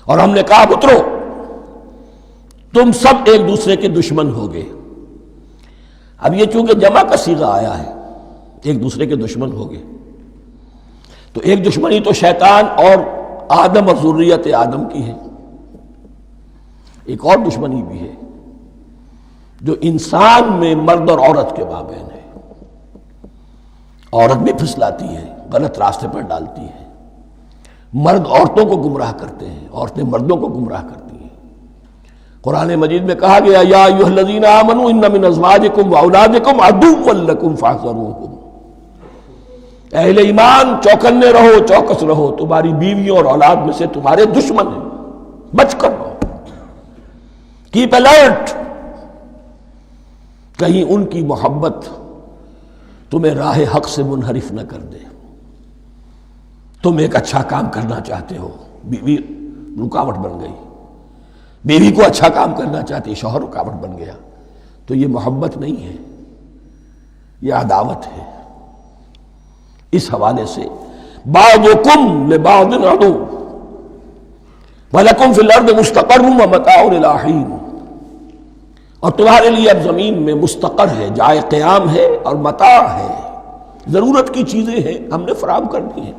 اور ہم نے کہا اترو، تم سب ایک دوسرے کے دشمن ہوگے۔ اب یہ چونکہ جمع کا صیغہ آیا ہے، ایک دوسرے کے دشمن ہوگے، تو ایک دشمنی تو شیطان اور آدم اور ذریت آدم کی ہے، ایک اور دشمنی بھی ہے جو انسان میں مرد اور عورت کے مابین ہے۔ عورت بھی پھسلاتی ہے، غلط راستے پر ڈالتی ہے، مرد عورتوں کو گمراہ کرتے ہیں، عورتیں مردوں کو گمراہ کرتی ہیں۔ قرآن مجید میں کہا گیا یا ایھا الذین آمنوا ان من ازواجکم واولادکم عدوا لکم فاحذروہم، اہل ایمان چوکنے رہو، چوکس رہو، تمہاری بیویوں اور اولاد میں سے تمہارے دشمن ہیں، بچ کر رہو، کیپ الرٹ، کہیں ان کی محبت تمہیں راہ حق سے منحرف نہ کر دے۔ تم ایک اچھا کام کرنا چاہتے ہو، بیوی رکاوٹ بن گئی، بیوی کو اچھا کام کرنا چاہتی، شوہر رکاوٹ بن گیا، تو یہ محبت نہیں ہے، یہ عداوت ہے۔ اس حوالے سے بعضکم لبعض عدو ولکم فی الارض مستقر ومتاع الی حین، اور تمہارے لیے اب زمین میں مستقر ہے، جائے قیام ہے، اور متاع ہے، ضرورت کی چیزیں ہیں، ہم نے فراہم کر دی ہیں،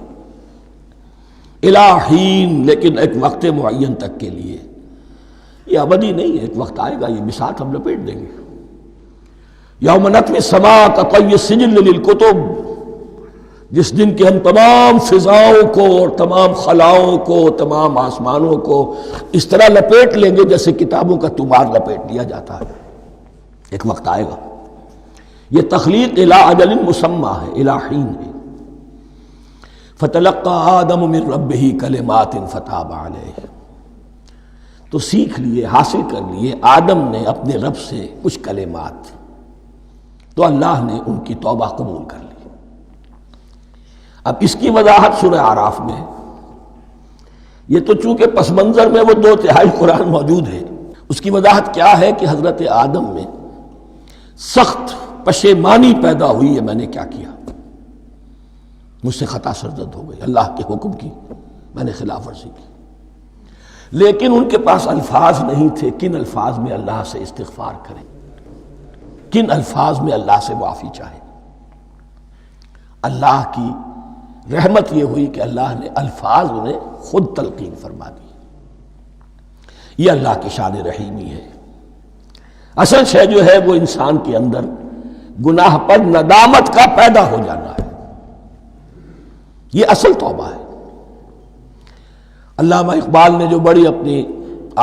الی حین، لیکن ایک وقت معین تک کے لیے، یہ ابدی نہیں ہے، ایک وقت آئے گا یہ بساط ہم لپیٹ دیں گے۔ یوم نطوی السماء کطی السجل للکتب، جس دن کہ ہم تمام فضاؤں کو اور تمام خلاؤں کو، تمام آسمانوں کو اس طرح لپیٹ لیں گے جیسے کتابوں کا طمار لپیٹ لیا جاتا ہے۔ ایک وقت آئے گا، یہ تخلیق الی اجل مسمى ہے، الی حین ہے۔ فتلقى آدم من ربہ کلمات فتاب علیہ، تو سیکھ لیے، حاصل کر لیے آدم نے اپنے رب سے کچھ کلمات، تو اللہ نے ان کی توبہ قبول کر لی۔ اب اس کی وضاحت سورہ اعراف میں، یہ تو چونکہ پس منظر میں وہ 2/3 قرآن موجود ہے، اس کی وضاحت کیا ہے کہ حضرت آدم میں سخت پشیمانی پیدا ہوئی ہے، میں نے کیا کیا، مجھ سے خطا سرزد ہو گئی، اللہ کے حکم کی میں نے خلاف ورزی کی، لیکن ان کے پاس الفاظ نہیں تھے کن الفاظ میں اللہ سے استغفار کریں، کن الفاظ میں اللہ سے معافی چاہیں۔ اللہ کی رحمت یہ ہوئی کہ اللہ نے الفاظ انہیں خود تلقین فرما دی۔ یہ اللہ کی شان رحیمی ہے۔ اصل شے جو ہے وہ انسان کے اندر گناہ پر ندامت کا پیدا ہو جانا ہے، یہ اصل توبہ ہے۔ علامہ اقبال نے جو بڑی اپنی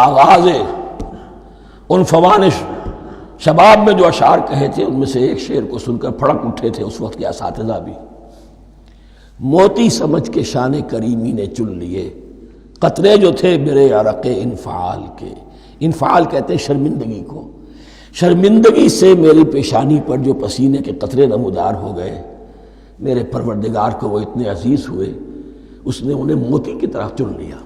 آغاز عنفوان شباب میں جو اشعار کہے تھے، ان میں سے ایک شعر کو سن کر پھڑک اٹھے تھے اس وقت کے اساتذہ بھی، موتی سمجھ کے شان کریمی نے چن لیے قطرے جو تھے میرے عرق انفعال کے۔ انفعال کہتے ہیں شرمندگی کو، شرمندگی سے میری پیشانی پر جو پسینے کے قطرے نمودار ہو گئے، میرے پروردگار کو وہ اتنے عزیز ہوئے، اس نے انہیں موتی کی طرح چن لیا۔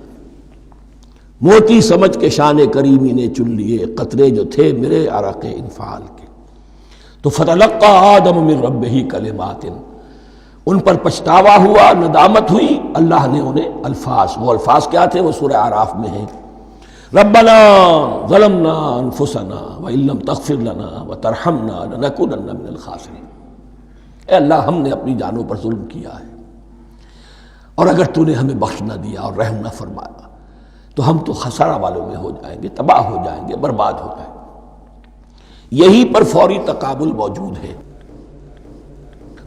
موتی سمجھ کے شان کریمی نے چن لیے قطرے جو تھے میرے عرق انفعال کے۔ تو فتلقى آدم من ربہ کلمات، ان پر پچھتاوا ہوا، ندامت ہوئی، اللہ نے انہیں الفاظ، وہ الفاظ کیا تھے وہ سورہ اعراف میں ہیں، ربنا ظلمنا انفسنا وان لم تغفر لنا وترحمنا لنکونن من الخاسرین، اے اللہ ہم نے اپنی جانوں پر ظلم کیا ہے، اور اگر تو نے ہمیں بخش نہ دیا اور رحم نہ فرمایا تو ہم تو خسارہ والوں میں ہو جائیں گے، تباہ ہو جائیں گے، برباد ہو جائیں گے۔ یہی پر فوری تقابل موجود ہے۔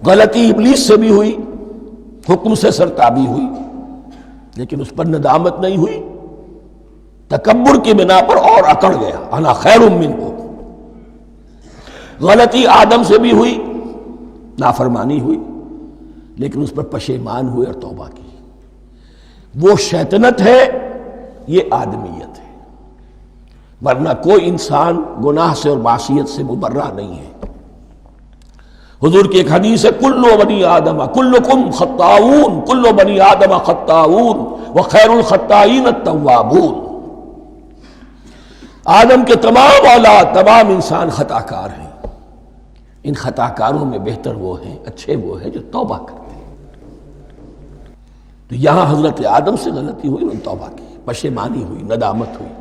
غلطی ابلیس سے بھی ہوئی، حکم سے سرتابی ہوئی، لیکن اس پر ندامت نہیں ہوئی، تکبر کی بنا پر اور اکڑ گیا، انا خیر منہ۔ غلطی آدم سے بھی ہوئی، نافرمانی ہوئی، لیکن اس پر پشیمان ہوئے اور توبہ کی۔ وہ شیطنت ہے، یہ آدمیت ہے، ورنہ کوئی انسان گناہ سے اور معصیت سے مبرہ نہیں ہے۔ حضور کی ایک حدیث ہے، کل بنی آدم کلکم خطاؤون، کل بنی آدم خطاؤون وخیر الخطائین التوابون۔ آدم کے تمام اولاد، تمام انسان خطا کار ہیں، ان خطا کاروں میں بہتر وہ ہیں، اچھے وہ ہیں جو توبہ کرتے ہیں۔ تو یہاں حضرت آدم سے غلطی ہوئی، انہوں نے توبہ کی، پشیمانی ہوئی، ندامت ہوئی،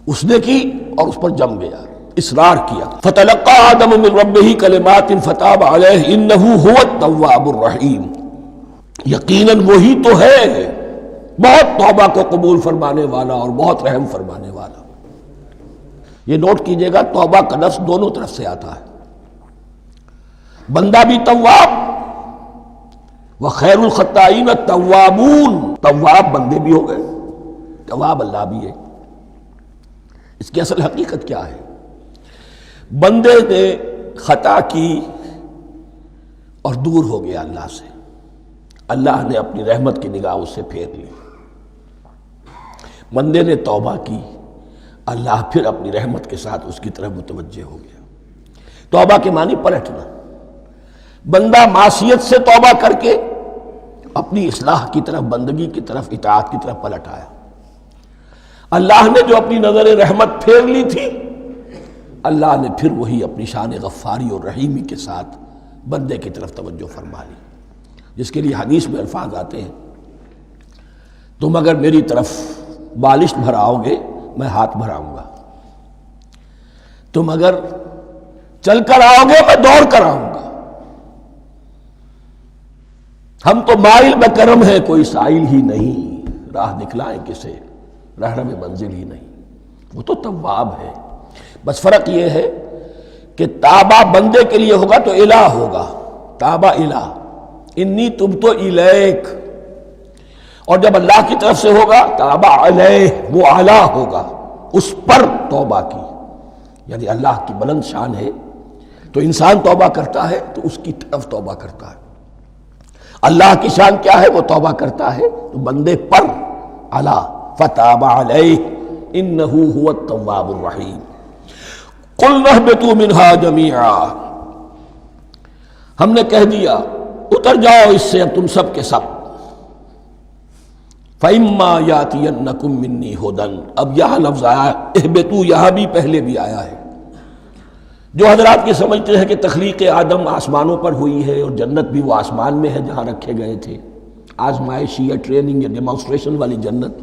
اس نے کی اور اس پر جم گیا، اصرار کیا۔ فتلقى آدم من ربه کلمات فتاب علیہ انہ هو التواب الرحیم۔ یقیناً وہی تو ہے بہت توبہ کو قبول فرمانے والا اور بہت رحم فرمانے والا۔ یہ نوٹ کیجئے گا، توبہ کا لفظ دونوں طرف سے آتا ہے، بندہ بھی تواب وخیر الخطائین التوابون، تواب بندے بھی ہو گئے، تواب اللہ بھی ہے۔ اس کی اصل حقیقت کیا ہے؟ بندے نے خطا کی اور دور ہو گیا اللہ سے، اللہ نے اپنی رحمت کی نگاہ اس سے پھیر لی۔ بندے نے توبہ کی، اللہ پھر اپنی رحمت کے ساتھ اس کی طرف متوجہ ہو گیا۔ توبہ کے معنی پلٹنا۔ بندہ معصیت سے توبہ کر کے اپنی اصلاح کی طرف، بندگی کی طرف، اطاعت کی طرف پلٹ آیا۔ اللہ نے جو اپنی نظر رحمت پھیر لی تھی، اللہ نے پھر وہی اپنی شان غفاری اور رحیمی کے ساتھ بندے کی طرف توجہ فرما لی، جس کے لیے حدیث میں الفاظ آتے ہیں، تم اگر میری طرف بالشت بھراؤ گے میں ہاتھ بھراؤں گا، تم اگر چل کر آؤ گے میں دوڑ کر آؤں گا، ہم تو مائل بکرم ہے کوئی سائل ہی نہیں، راہ دکھلائیں کسے رہنم منزل ہی نہیں۔ وہ تو تواب ہے، بس فرق یہ ہے کہ تابہ بندے کے لیے ہوگا تو الہ ہوگا، تابہ الہ، انی تبت الیک، اور جب اللہ کی طرف سے ہوگا تابہ علیہ، وہ اعلیٰ ہوگا، اس پر توبہ کی، یعنی اللہ کی بلند شان ہے تو انسان توبہ کرتا ہے تو اس کی طرف توبہ کرتا ہے۔ اللہ کی شان کیا ہے؟ وہ توبہ کرتا ہے تو بندے پر اعلیٰ، فتاب علیہ انہ هو التواب الرحیم۔ قلنا اہبطوا منہا جمیعا، ہم نے کہہ دیا اتر جاؤ اس سے اب تم سب کے سب۔ فَإِمَّا يَأْتِيَنَّكُم مِّنِّي هُدًى، اب یہاں لفظ آیا اہبطوا، یہاں بھی پہلے بھی آیا ہے۔ جو حضرات یہ سمجھتے ہیں کہ تخلیق آدم آسمانوں پر ہوئی ہے اور جنت بھی وہ آسمان میں ہے جہاں رکھے گئے تھے، آزمائشی یا ٹریننگ یا ڈیمانسٹریشن والی جنت،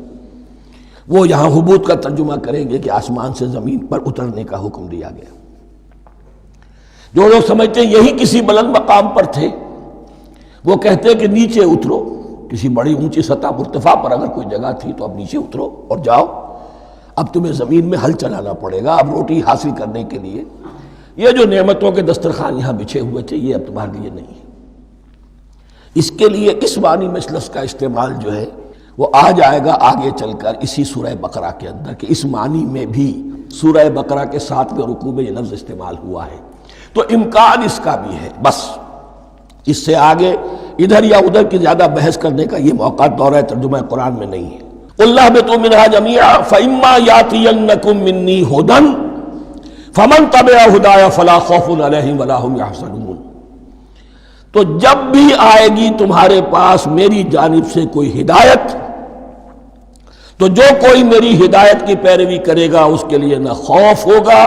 وہ یہاں حبوط کا ترجمہ کریں گے کہ آسمان سے زمین پر اترنے کا حکم دیا گیا۔ جو لوگ سمجھتے ہیں یہی کسی بلند مقام پر تھے، وہ کہتے ہیں کہ نیچے اترو، کسی بڑی اونچی سطح مرتفع پر اگر کوئی جگہ تھی تو اب نیچے اترو اور جاؤ، اب تمہیں زمین میں ہل چلانا پڑے گا، اب روٹی حاصل کرنے کے لیے یہ جو نعمتوں کے دسترخوان یہاں بچھے ہوئے تھے یہ اب تمہارے لیے نہیں ہے۔ اس کے لیے اس معنی میں اس لفظ کا استعمال جو ہے وہ آ جائے گا آگے چل کر اسی سورہ بقرہ کے اندر، کہ اس معنی میں بھی سورہ بقرہ کے 7ویں رکوع میں یہ لفظ استعمال ہوا ہے، تو امکان اس کا بھی ہے۔ بس اس سے آگے ادھر یا ادھر کی زیادہ بحث کرنے کا یہ موقع دورہ ترجمہ قرآن میں نہیں ہے۔ قُلْ اهْبِطُوا مِنْهَا جَمِيعًا فَإِمَّا يَأْتِيَنَّكُم مِّنِّي هُدًى فَمَن تَبِعَ هُدَايَ فَلَا خَوْفٌ عَلَيْهِمْ وَلَا هُمْ يَحْزَنُونَ، تو جب بھی آئے گی تمہارے پاس میری جانب سے کوئی ہدایت، تو جو کوئی میری ہدایت کی پیروی کرے گا اس کے لیے نہ خوف ہوگا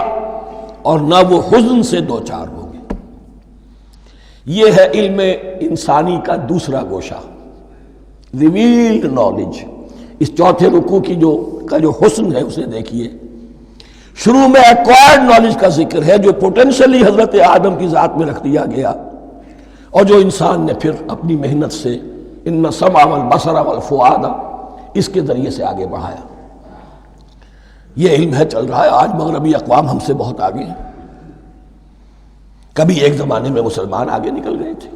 اور نہ وہ حزن سے دوچار ہوگے۔ یہ ہے علم انسانی کا دوسرا گوشہ، ریویلڈ نالج۔ اس چوتھے رکوع کی جو حسن ہے اسے دیکھیے، شروع میں ایکوائرڈ نالج کا ذکر ہے جو پوٹینشلی حضرت آدم کی ذات میں رکھ دیا گیا، اور جو انسان نے پھر اپنی محنت سے ان السمع والبصر والفؤاد اس کے ذریعے سے آگے بڑھایا۔ یہ علم ہے چل رہا ہے، آج مغربی اقوام ہم سے بہت آگے ہیں، کبھی ایک زمانے میں مسلمان آگے نکل گئے تھے،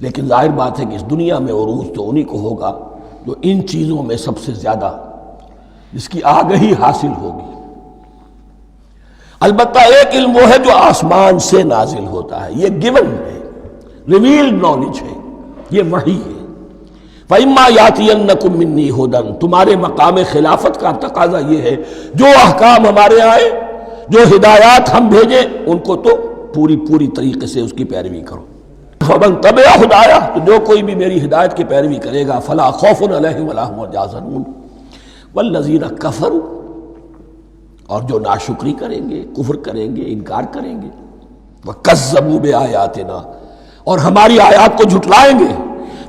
لیکن ظاہر بات ہے کہ اس دنیا میں عروج تو انہی کو ہوگا جو ان چیزوں میں سب سے زیادہ جس کی آگہی حاصل ہوگی۔ البتہ ایک علم وہ ہے جو آسمان سے نازل ہوتا ہے، یہ گیون ہے، ریویلڈ نالج ہے، یہ وحی ہے۔ فَإِمَّا يَأْتِيَنَّكُم مِّنِّي هُدًى، تمہارے مقام خلافت کا تقاضا یہ ہے جو احکام ہمارے آئے، جو ہدایات ہم بھیجیں، ان کو تو پوری طریقے سے اس کی پیروی کرو۔ فَمَن تَبِعَ ہدایا، تو جو کوئی بھی میری ہدایت کی پیروی کرے گا، فَلَا خَوْفٌ عَلَيْهِمْ وَلَا هُمْ يَحْزَنُونَ وَالَّذِينَ كَفَرُوا، اور جو ناشکری کریں گے، کفر کریں گے، انکار کریں گے، وَكَذَّبُوا بِآيَاتِنَا، اور ہماری آیات کو جھٹلائیں گے،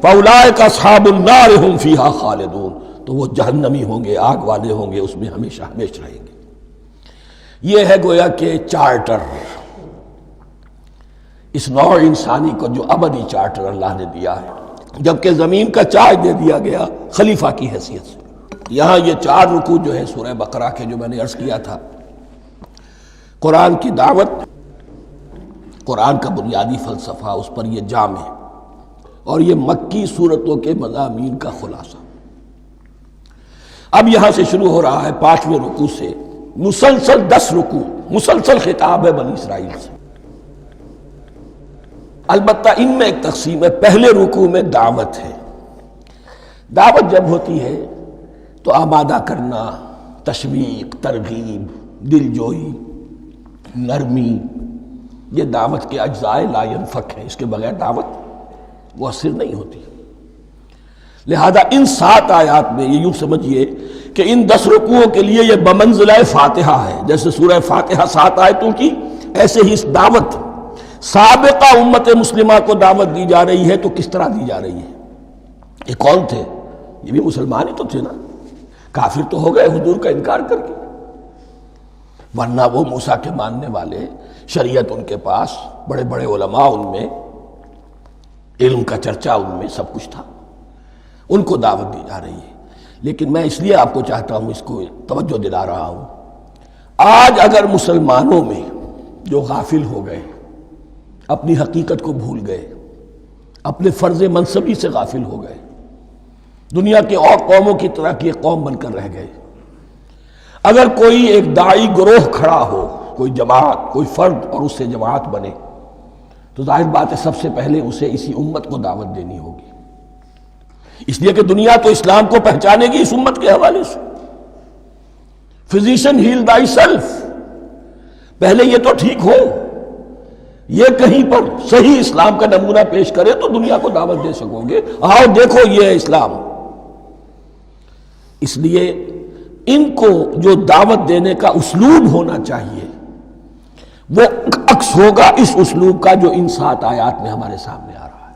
فَأُولَٰئِكَ أَصْحَابُ النَّارِ هُمْ فِيهَا خَالِدُونَ، تو وہ جہنمی ہوں گے، آگ والے ہوں گے، اس میں ہمیشہ ہمیشہ رہیں گے۔ یہ ہے گویا کہ چارٹر، اس نوع انسانی کو جو ابدی چارٹر اللہ نے دیا ہے، جبکہ زمین کا چارج دے دیا گیا خلیفہ کی حیثیت سے۔ یہاں یہ 4 رکوع جو ہے سورہ بقرہ کے، جو میں نے عرض کیا تھا، قرآن کی دعوت، قرآن کا بنیادی فلسفہ، اس پر یہ جام ہے، اور یہ مکی صورتوں کے مضامین کا خلاصہ۔ اب یہاں سے شروع ہو رہا ہے 5ویں رکوع سے مسلسل 10 رکوع، مسلسل خطاب ہے بنی اسرائیل سے۔ البتہ ان میں ایک تقسیم ہے، پہلے رکوع میں دعوت ہے۔ دعوت جب ہوتی ہے تو آمادہ کرنا، تشویق، ترغیب، دل جوئی، نرمی، یہ دعوت کے اجزاء لا ينفک ہیں، اس کے بغیر دعوت مؤثر نہیں ہوتی۔ لہذا ان 7 آیات میں یہ یوں سمجھیے کہ ان 10 رکوعوں کے لیے یہ بمنزلہ فاتحہ ہے، جیسے سورہ فاتحہ 7 آیتوں کی، ایسے ہی اس دعوت سابقہ امت مسلمہ کو دعوت دی جا رہی ہے۔ تو کس طرح دی جا رہی ہے؟ یہ کون تھے؟ یہ بھی مسلمان ہی تو تھے نا، کافر تو ہو گئے حضور کا انکار کر کے، ورنہ وہ موسیٰ کے ماننے والے، شریعت ان کے پاس، بڑے بڑے علماء ان میں، علم کا چرچا ان میں، سب کچھ تھا، ان کو دعوت دی جا رہی ہے۔ لیکن میں اس لیے آپ کو چاہتا ہوں، اس کو توجہ دلا رہا ہوں، آج اگر مسلمانوں میں جو غافل ہو گئے، اپنی حقیقت کو بھول گئے، اپنے فرض منصبی سے غافل ہو گئے، دنیا کے اور قوموں کی طرح کی ایک قوم بن کر رہ گئے، اگر کوئی ایک داعی گروہ کھڑا ہو، کوئی جماعت، کوئی فرد، اور اس سے جماعت بنے، تو ظاہر بات ہے سب سے پہلے اسے اسی امت کو دعوت دینی ہوگی، اس لیے کہ دنیا تو اسلام کو پہچانے گی اس امت کے حوالے سے۔ فزیشین ہیل تھائی سیلف، پہلے یہ تو ٹھیک ہو، یہ کہیں پر صحیح اسلام کا نمونہ پیش کرے تو دنیا کو دعوت دے سکو گے، آؤ دیکھو یہ ہے اسلام۔ اس لیے ان کو جو دعوت دینے کا اسلوب ہونا چاہیے وہ عکس ہوگا اس اسلوب کا جو ان 7 آیات میں ہمارے سامنے آ رہا ہے۔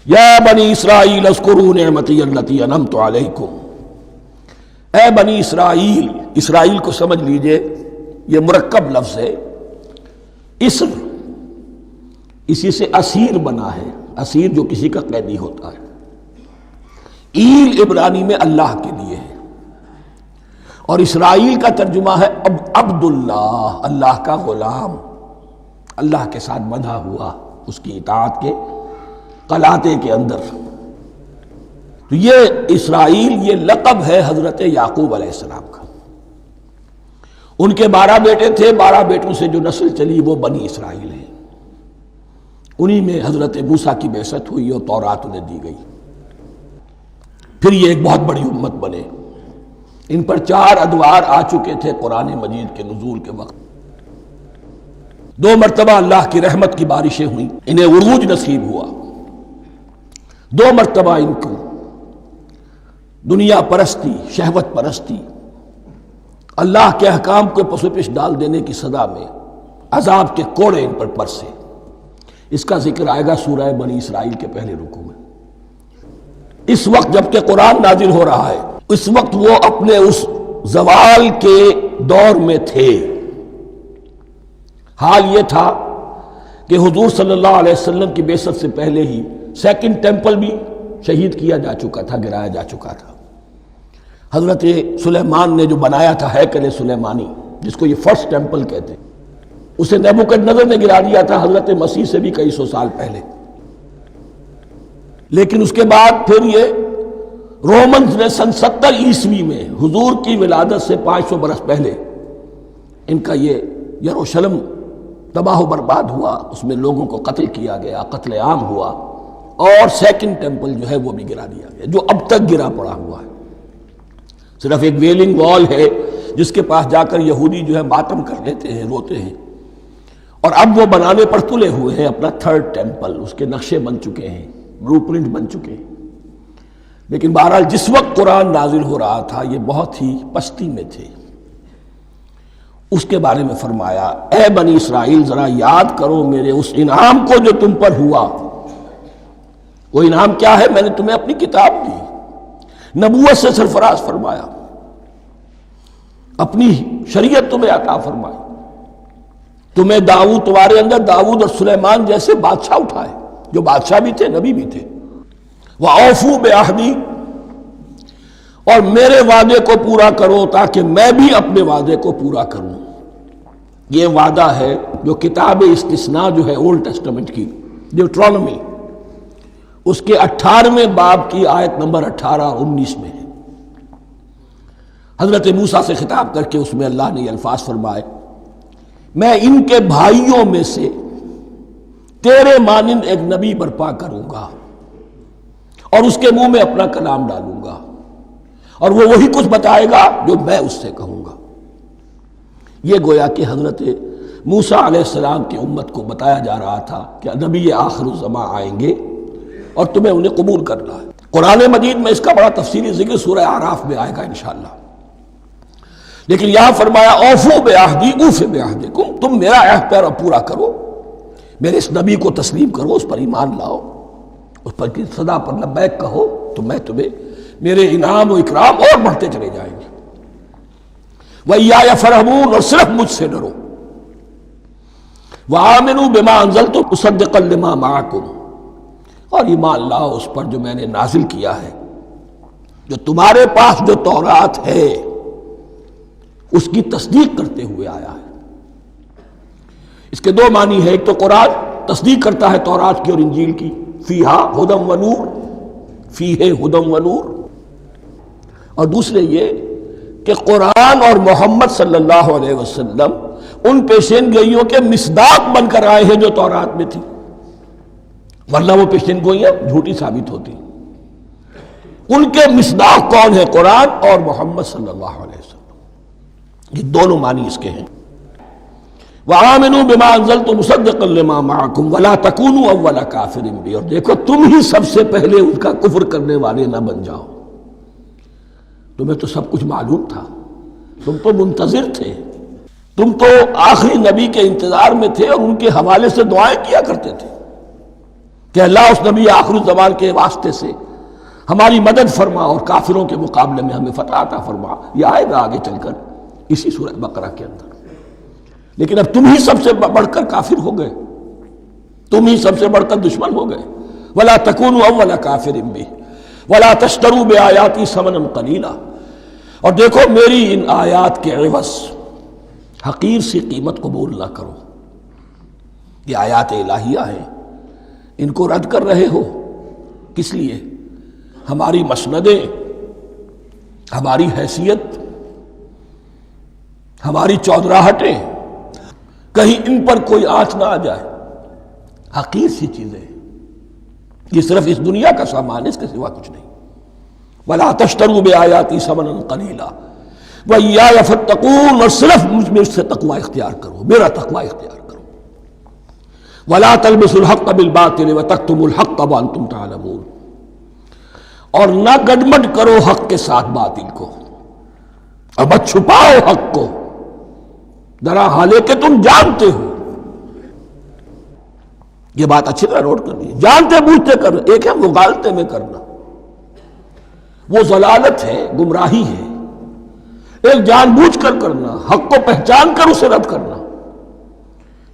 یا بنی اسرائیل اذکروا نعمتی التی انعمت علیکم، اے بنی اسرائیل، اسرائیل کو سمجھ لیجئے یہ مرکب لفظ ہے، اسر اسی سے اسیر بنا ہے، اسیر جو کسی کا قیدی ہوتا ہے، ایل عبرانی میں اللہ کے لیے ہے، اور اسرائیل کا ترجمہ ہے عبداللہ، اللہ کا غلام، اللہ کے ساتھ بندھا ہوا، اس کی اطاعت کے قلاتے کے اندر۔ تو یہ اسرائیل، یہ لقب ہے حضرت یعقوب علیہ السلام کا۔ ان کے 12 بیٹے تھے، 12 بیٹوں سے جو نسل چلی وہ بنی اسرائیل ہے، انہی میں حضرت موسیٰ کی بعثت ہوئی اور تورات انہیں دی گئی، پھر یہ ایک بہت بڑی امت بنے۔ ان پر 4 ادوار آ چکے تھے قرآن مجید کے نزول کے وقت، 2 مرتبہ اللہ کی رحمت کی بارشیں ہوئیں، انہیں عروج نصیب ہوا، 2 مرتبہ ان کو دنیا پرستی، شہوت پرستی، اللہ کے احکام کو پس و پیش ڈال دینے کی سزا میں عذاب کے کوڑے ان پر برسے۔ اس کا ذکر آئے گا سورہ بنی اسرائیل کے پہلے رکوع میں۔ اس وقت جب کہ قرآن نازل ہو رہا ہے، اس وقت وہ اپنے اس زوال کے دور میں تھے۔ حال یہ تھا کہ حضور صلی اللہ علیہ وسلم کی بعثت سے پہلے ہی 2nd ٹیمپل بھی شہید کیا جا چکا تھا، گرایا جا چکا تھا۔ حضرت سلیمان نے جو بنایا تھا ہیکل سلیمانی، جس کو یہ 1st ٹیمپل کہتے ہیں، اسے نیبوکدنیزر نے گرا دیا تھا حضرت مسیح سے بھی کئی سو سال پہلے۔ لیکن اس کے بعد پھر یہ رومنز نے سن 70 عیسوی میں حضور کی ولادت سے 500 برس پہلے ان کا یہ یروشلم تباہ و برباد ہوا، اس میں لوگوں کو قتل کیا گیا، قتل عام ہوا، اور سیکنڈ ٹیمپل جو ہے وہ بھی گرا دیا گیا، جو اب تک گرا پڑا ہوا ہے۔ صرف ایک ویلنگ وال ہے جس کے پاس جا کر یہودی جو ہے ماتم کر لیتے ہیں، روتے ہیں، اور اب وہ بنانے پر تلے ہوئے ہیں اپنا تھرڈ ٹیمپل، اس کے نقشے بن چکے ہیں، بلو پرنٹ بن چکے ہیں۔ لیکن بہرحال جس وقت قرآن نازل ہو رہا تھا یہ بہت ہی پستی میں تھے۔ اس کے بارے میں فرمایا، اے بنی اسرائیل ذرا یاد کرو میرے اس انعام کو جو تم پر ہوا۔ وہ انعام کیا ہے؟ میں نے تمہیں اپنی کتاب دی، نبوت سے سرفراز فرمایا، اپنی شریعت تمہیں عطا فرمائی، تمہیں داؤد، تمہارے اندر داؤد اور سلیمان جیسے بادشاہ اٹھائے جو بادشاہ بھی تھے، نبی بھی تھے۔ وَأَوْفُوا بِعَهْدِي، اور میرے وعدے کو پورا کرو تاکہ میں بھی اپنے وعدے کو پورا کروں۔ یہ وعدہ ہے جو کتاب استثناء جو ہے اولڈ ٹیسٹمنٹ کی، ڈیوٹرانومی، اس کے 18ویں باب کی آیت نمبر 18 اور 19 میں ہے۔ حضرت موسیٰ سے خطاب کر کے اس میں اللہ نے یہ الفاظ فرمائے، میں ان کے بھائیوں میں سے تیرے مانند ایک نبی برپا کروں گا اور اس کے منہ میں اپنا کلام ڈالوں گا، اور وہ وہی کچھ بتائے گا جو میں اس سے کہوں گا۔ یہ گویا کہ حضرت موسیٰ علیہ السلام کی امت کو بتایا جا رہا تھا کہ نبی آخر الزماں آئیں گے اور تمہیں انہیں قبول کرنا ہے۔ قرآن مجید میں اس کا بڑا تفصیلی ذکر سورہ اعراف میں آئے گا انشاءاللہ، لیکن یہاں فرمایا اوفوا بعہدی اوف بعہدکم، تم میرا عہد پیرا پورا کرو، میرے اس نبی کو تسلیم کرو، اس پر ایمان لاؤ، اس پر کی صدا پر لبیک کہو، تو میں تمہیں میرے انعام و اکرام اور بڑھتے چلے جائیں گے۔ وَإِيَّايَ فَارْهَبُونَ، اور صرف مجھ سے ڈرو۔ وَآمِنُوا بِمَا أَنزَلْتُ مُصَدِّقًا لِمَا مَعَكُمْ، اور ایمان لاؤ اس پر جو میں نے نازل کیا ہے، جو تمہارے پاس جو تورات ہے اس کی تصدیق کرتے ہوئے آیا ہے۔ اس کے دو معنی ہے، ایک تو قرآن تصدیق کرتا ہے تورات کی اور انجیل کی، فیہا ھدی ونور، فیہ ھدی ونور، اور دوسرے یہ کہ قرآن اور محمد صلی اللہ علیہ وسلم ان پیشین گوئیوں کے مصداق بن کر آئے ہیں جو تورات میں تھی، ورنہ وہ پیشین گوئیاں جھوٹی ثابت ہوتی۔ ان کے مصداق کون ہے؟ قرآن اور محمد صلی اللہ علیہ وسلم، یہ دونوں معنی اس کے ہیں۔ وَآمِنُوا بِمَا أَنزَلْتُ مُصَدِّقًا لِمَا مَعَكُمْ وَلَا تَكُونُوا أَوَّلَ كَافِرٍ بِهِ، اور دیکھو تم ہی سب سے پہلے ان کا کفر کرنے والے نہ بن جاؤ۔ تمہیں تو سب کچھ معلوم تھا، تم تو منتظر تھے، تم تو آخری نبی کے انتظار میں تھے اور ان کے حوالے سے دعائیں کیا کرتے تھے کہ اللہ اس نبی آخر الزمان کے واسطے سے ہماری مدد فرما اور کافروں کے مقابلے میں ہمیں فتح عطا فرما۔ یہ آئے گا آگے چل کر اسی سورہ بقرہ کے اندر۔ لیکن اب تم ہی سب سے بڑھ کر کافر ہو گئے، تم ہی سب سے بڑھ کر دشمن ہو گئے۔ وَلَا تَكُونُوا أَوَّلَ كَافِرٍ بِهِ وَلَا تَشْتَرُوا بِآيَاتِي ثَمَنًا قَلِيلًا، اور دیکھو میری ان آیات کے عوض حقیر سی قیمت قبول نہ کرو۔ یہ آیات الہیہ ہیں، ان کو رد کر رہے ہو، کس لیے؟ ہماری مسندیں، ہماری حیثیت، ہماری چودراہٹیں، کہیں ان پر کوئی آنچ نہ آ جائے۔ حقیر سی چیزیں، یہ صرف اس دنیا کا سامان ہے، اس کے سوا کچھ نہیں۔ وَلَا تَشْتَرُوا بِآيَاتِي ثَمَنًا قَلِيلًا وَإِيَّايَ فَاتَّقُونِ، اور صرف مجھ سے تقوی اختیار کرو، میرا تقوی اختیار کرو۔ وَلَا تَلْبِسُوا الْحَقَّ بِالْبَاطِلِ وَتَكْتُمُوا الْحَقَّ وَأَنْتُمْ تَعْلَمُونَ، اور نہ گڈمڈ کرو حق کے ساتھ باطل کو، اور مت چھپاؤ حق کو، درا حالے کہ تم جانتے ہو۔ یہ بات اچھی طرح نوٹ کرنی ہے، جانتے بوجھتے کرنا، ایک ہے مغالطے میں کرنا، وہ ضلالت ہے، گمراہی ہے۔ ایک جان بوجھ کر کرنا، حق کو پہچان کر اسے رد کرنا،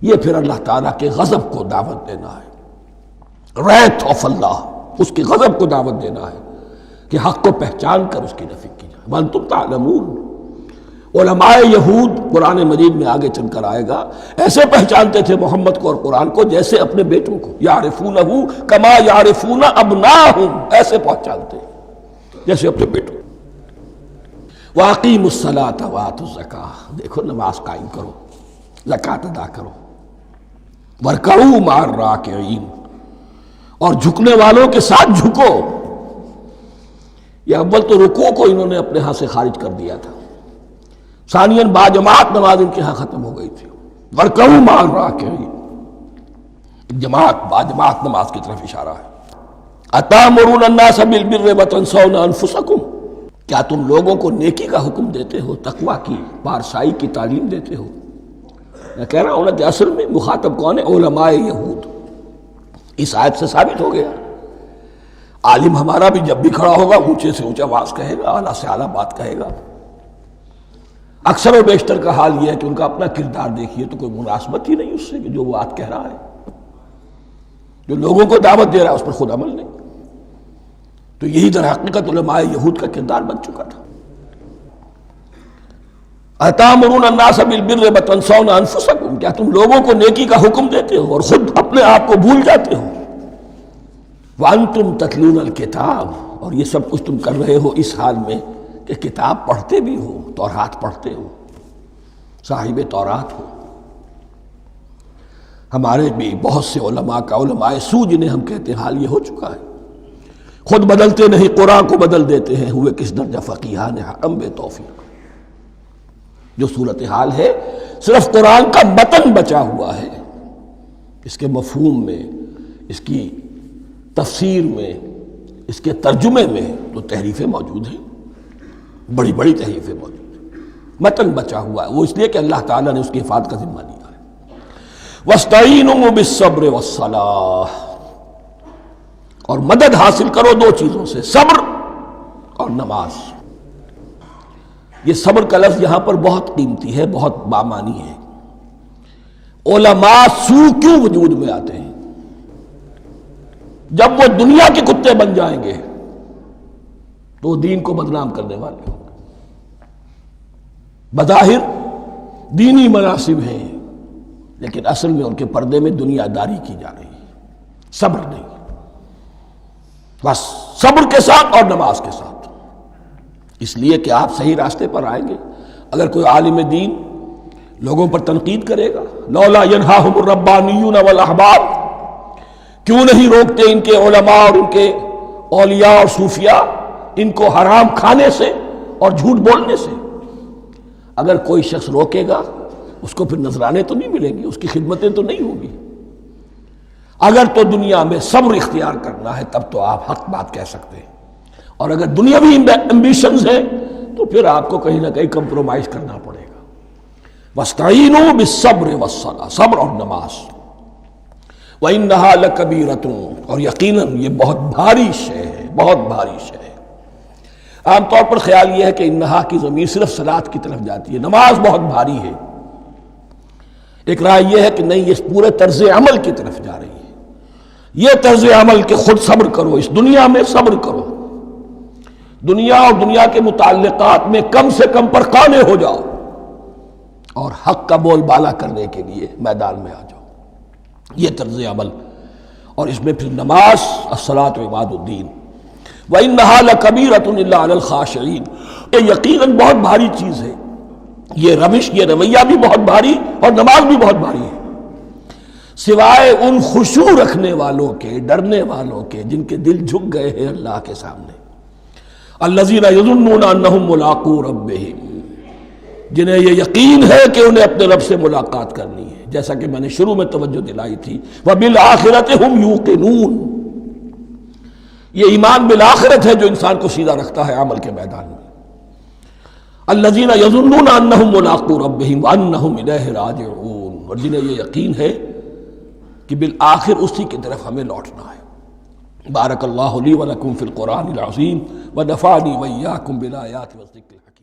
یہ پھر اللہ تعالیٰ کے غضب کو دعوت دینا ہے، ریت آف اللہ، اس کے غضب کو دعوت دینا ہے کہ حق کو پہچان کر اس کی نفی کی جائے۔ وَأَنْتُمْ تَعْلَمُونَ، علماء یہود قرآن مجید میں آگے چل کر آئے گا، ایسے پہچانتے تھے محمد کو اور قرآن کو جیسے اپنے بیٹوں کو، یعرفونہ کما یعرفون ابناہم، ایسے پہچانتے جیسے اپنے بیٹوں۔ وَأَقِیمُوا الصَّلَاةَ وَآتُوا الزَّکَاةَ، دیکھو نماز قائم کرو، زکوٰۃ ادا کرو، وَارْکَعُوا مَعَ الرَّاکِعِینَ، اور جھکنے والوں کے ساتھ جھکو۔ یہ اول تو رکوع کو انہوں نے اپنے ہاں سے خارج کر دیا تھا، ثانیاً باجماعت نماز ان کے ہاں ختم ہو گئی تھی۔ وَارْکَعُوا مَعَ الرَّاکِعِینَ، جماعت باجماعت نماز کی طرف اشارہ ہے۔ أَتَأْمُرُونَ النَّاسَ بِالْبِرِّ وَتَنْسَوْنَ أَنفُسَكُمْ، کیا تم لوگوں کو نیکی کا حکم دیتے ہو، تقویٰ کی، پارسائی کی تعلیم دیتے ہو؟ میں کہہ رہا ہوں نا کہ اصل میں مخاطب کون ہے؟ علماء یہود۔ اس آیت سے ثابت ہو گیا عالم ہمارا بھی جب بھی کھڑا ہوگا اونچے سے اونچا آواز کہے گا، اعلیٰ سے اعلیٰ بات کہے گا۔ اکثر و بیشتر کا حال یہ ہے کہ ان کا اپنا کردار دیکھیے تو کوئی مناسبت ہی نہیں اس سے کہ جو وہ بات کہہ رہا ہے، جو لوگوں کو دعوت دے رہا ہے اس پر خود عمل نہیں۔ تو یہی در حقیقت علماء یہود کا کردار بن چکا تھا۔ أَتَأْمُرُونَ النَّاسَ بِالْبِرِّ وَتَنْسَوْنَ أَنفُسَكُمْ، کیا تم لوگوں کو نیکی کا حکم دیتے ہو اور خود اپنے آپ کو بھول جاتے ہو؟ وَأَنْتُمْ تَتْلُونَ الْكِتَابَ، اور یہ سب کچھ تم کر رہے ہو اس حال میں کہ کتاب پڑھتے بھی ہو، تورات پڑھتے ہو، صاحب تورات ہو۔ ہمارے بھی بہت سے علماء کا، علماء سو جنہیں ہم کہتے ہیں، حال یہ ہو چکا ہے، خود بدلتے نہیں قرآن کو بدل دیتے ہیں، ہوئے کس درجہ فقیہان حرم بے توفیق۔ جو صورتحال ہے صرف قرآن کا متن بچا ہوا ہے، اس کے مفہوم میں، اس کی تفسیر میں، اس کے ترجمے میں تو تحریفیں موجود ہیں، بڑی بڑی تحریفیں موجود ہیں، متن بچا ہوا ہے، وہ اس لیے کہ اللہ تعالیٰ نے اس کی حفاظت کا ذمہ لیا ہے۔ وَاسْتَعِینُوا بِالصَّبْرِ وَالصَّلَاةِ، اور مدد حاصل کرو دو چیزوں سے، صبر اور نماز۔ یہ صبر کا لفظ یہاں پر بہت قیمتی ہے، بہت بامانی ہے۔ علماء سو کیوں وجود میں آتے ہیں؟ جب وہ دنیا کے کتے بن جائیں گے تو وہ دین کو بدنام کرنے والے ہوں گے۔ بظاہر دینی مناسب ہیں لیکن اصل میں ان کے پردے میں دنیا داری کی جا رہی ہے، صبر نہیں۔ بس صبر کے ساتھ اور نماز کے ساتھ، اس لیے کہ آپ صحیح راستے پر آئیں گے۔ اگر کوئی عالم دین لوگوں پر تنقید کرے گا، لولا ینہاہم الربانیون والاحبار، کیوں نہیں روکتے ان کے علماء اور ان کے اولیاء اور صوفیاء ان کو حرام کھانے سے اور جھوٹ بولنے سے؟ اگر کوئی شخص روکے گا اس کو پھر نذرانے تو نہیں ملیں گے، اس کی خدمتیں تو نہیں ہوں گی۔ اگر تو دنیا میں صبر اختیار کرنا ہے تب تو آپ حق بات کہہ سکتے ہیں، اور اگر دنیاوی ایمبیشنز ہیں تو پھر آپ کو کہیں نہ کہیں کمپرومائز کرنا پڑے گا۔ وَاسْتَعِینُوا بِالصَّبْرِ وَالصَّلَاةِ، صبر اور نماز۔ وَإِنَّهَا لَكَبِیرَةٌ، اور یقیناً یہ بہت بھاری شے ہے، بہت بھاری شے ہے۔ عام طور پر خیال یہ ہے کہ انہا کی ضمیر صرف صلاۃ کی طرف جاتی ہے، نماز بہت بھاری ہے۔ ایک رائے یہ ہے کہ نہیں، یہ پورے طرز عمل کی طرف جا رہی ہے۔ یہ طرز عمل کہ خود صبر کرو، اس دنیا میں صبر کرو، دنیا اور دنیا کے متعلقات میں کم سے کم پر قانے ہو جاؤ، اور حق کا بول بالا کرنے کے لیے میدان میں آ جاؤ۔ یہ طرز عمل، اور اس میں پھر نماز، الصلاۃ عماد الدین۔ وَإِنَّهَا لَكَبِيرَةٌ إِلَّا عَلَى الْخَاشِعِينَ، یہ یقیناً بہت بھاری چیز ہے، یہ روش، یہ رویہ بھی بہت بھاری اور نماز بھی بہت بھاری ہے، سوائے ان خشوع رکھنے والوں کے، ڈرنے والوں کے، جن کے دل جھک گئے ہیں اللہ کے سامنے۔ الذین یظنون انہم ملاقو ربہم، جنہیں یہ یقین ہے کہ انہیں اپنے رب سے ملاقات کرنی ہے، جیسا کہ میں نے شروع میں توجہ دلائی تھی، وبالآخرۃ ہم یوقنون، یہ ایمان بالآخرت ہے جو انسان کو سیدھا رکھتا ہے عمل کے میدان میں۔ الذین یظنون انہم ملاقو ربہم وانہم الیہ راجعون، اور جنہیں یہ یقین ہے کہ بالآخر اسی کی طرف ہمیں لوٹنا ہے۔ بارک اللہ لی ولکم فی القرآن العظیم ونفعنی وإیاکم بالآیات والذکر الحکیم۔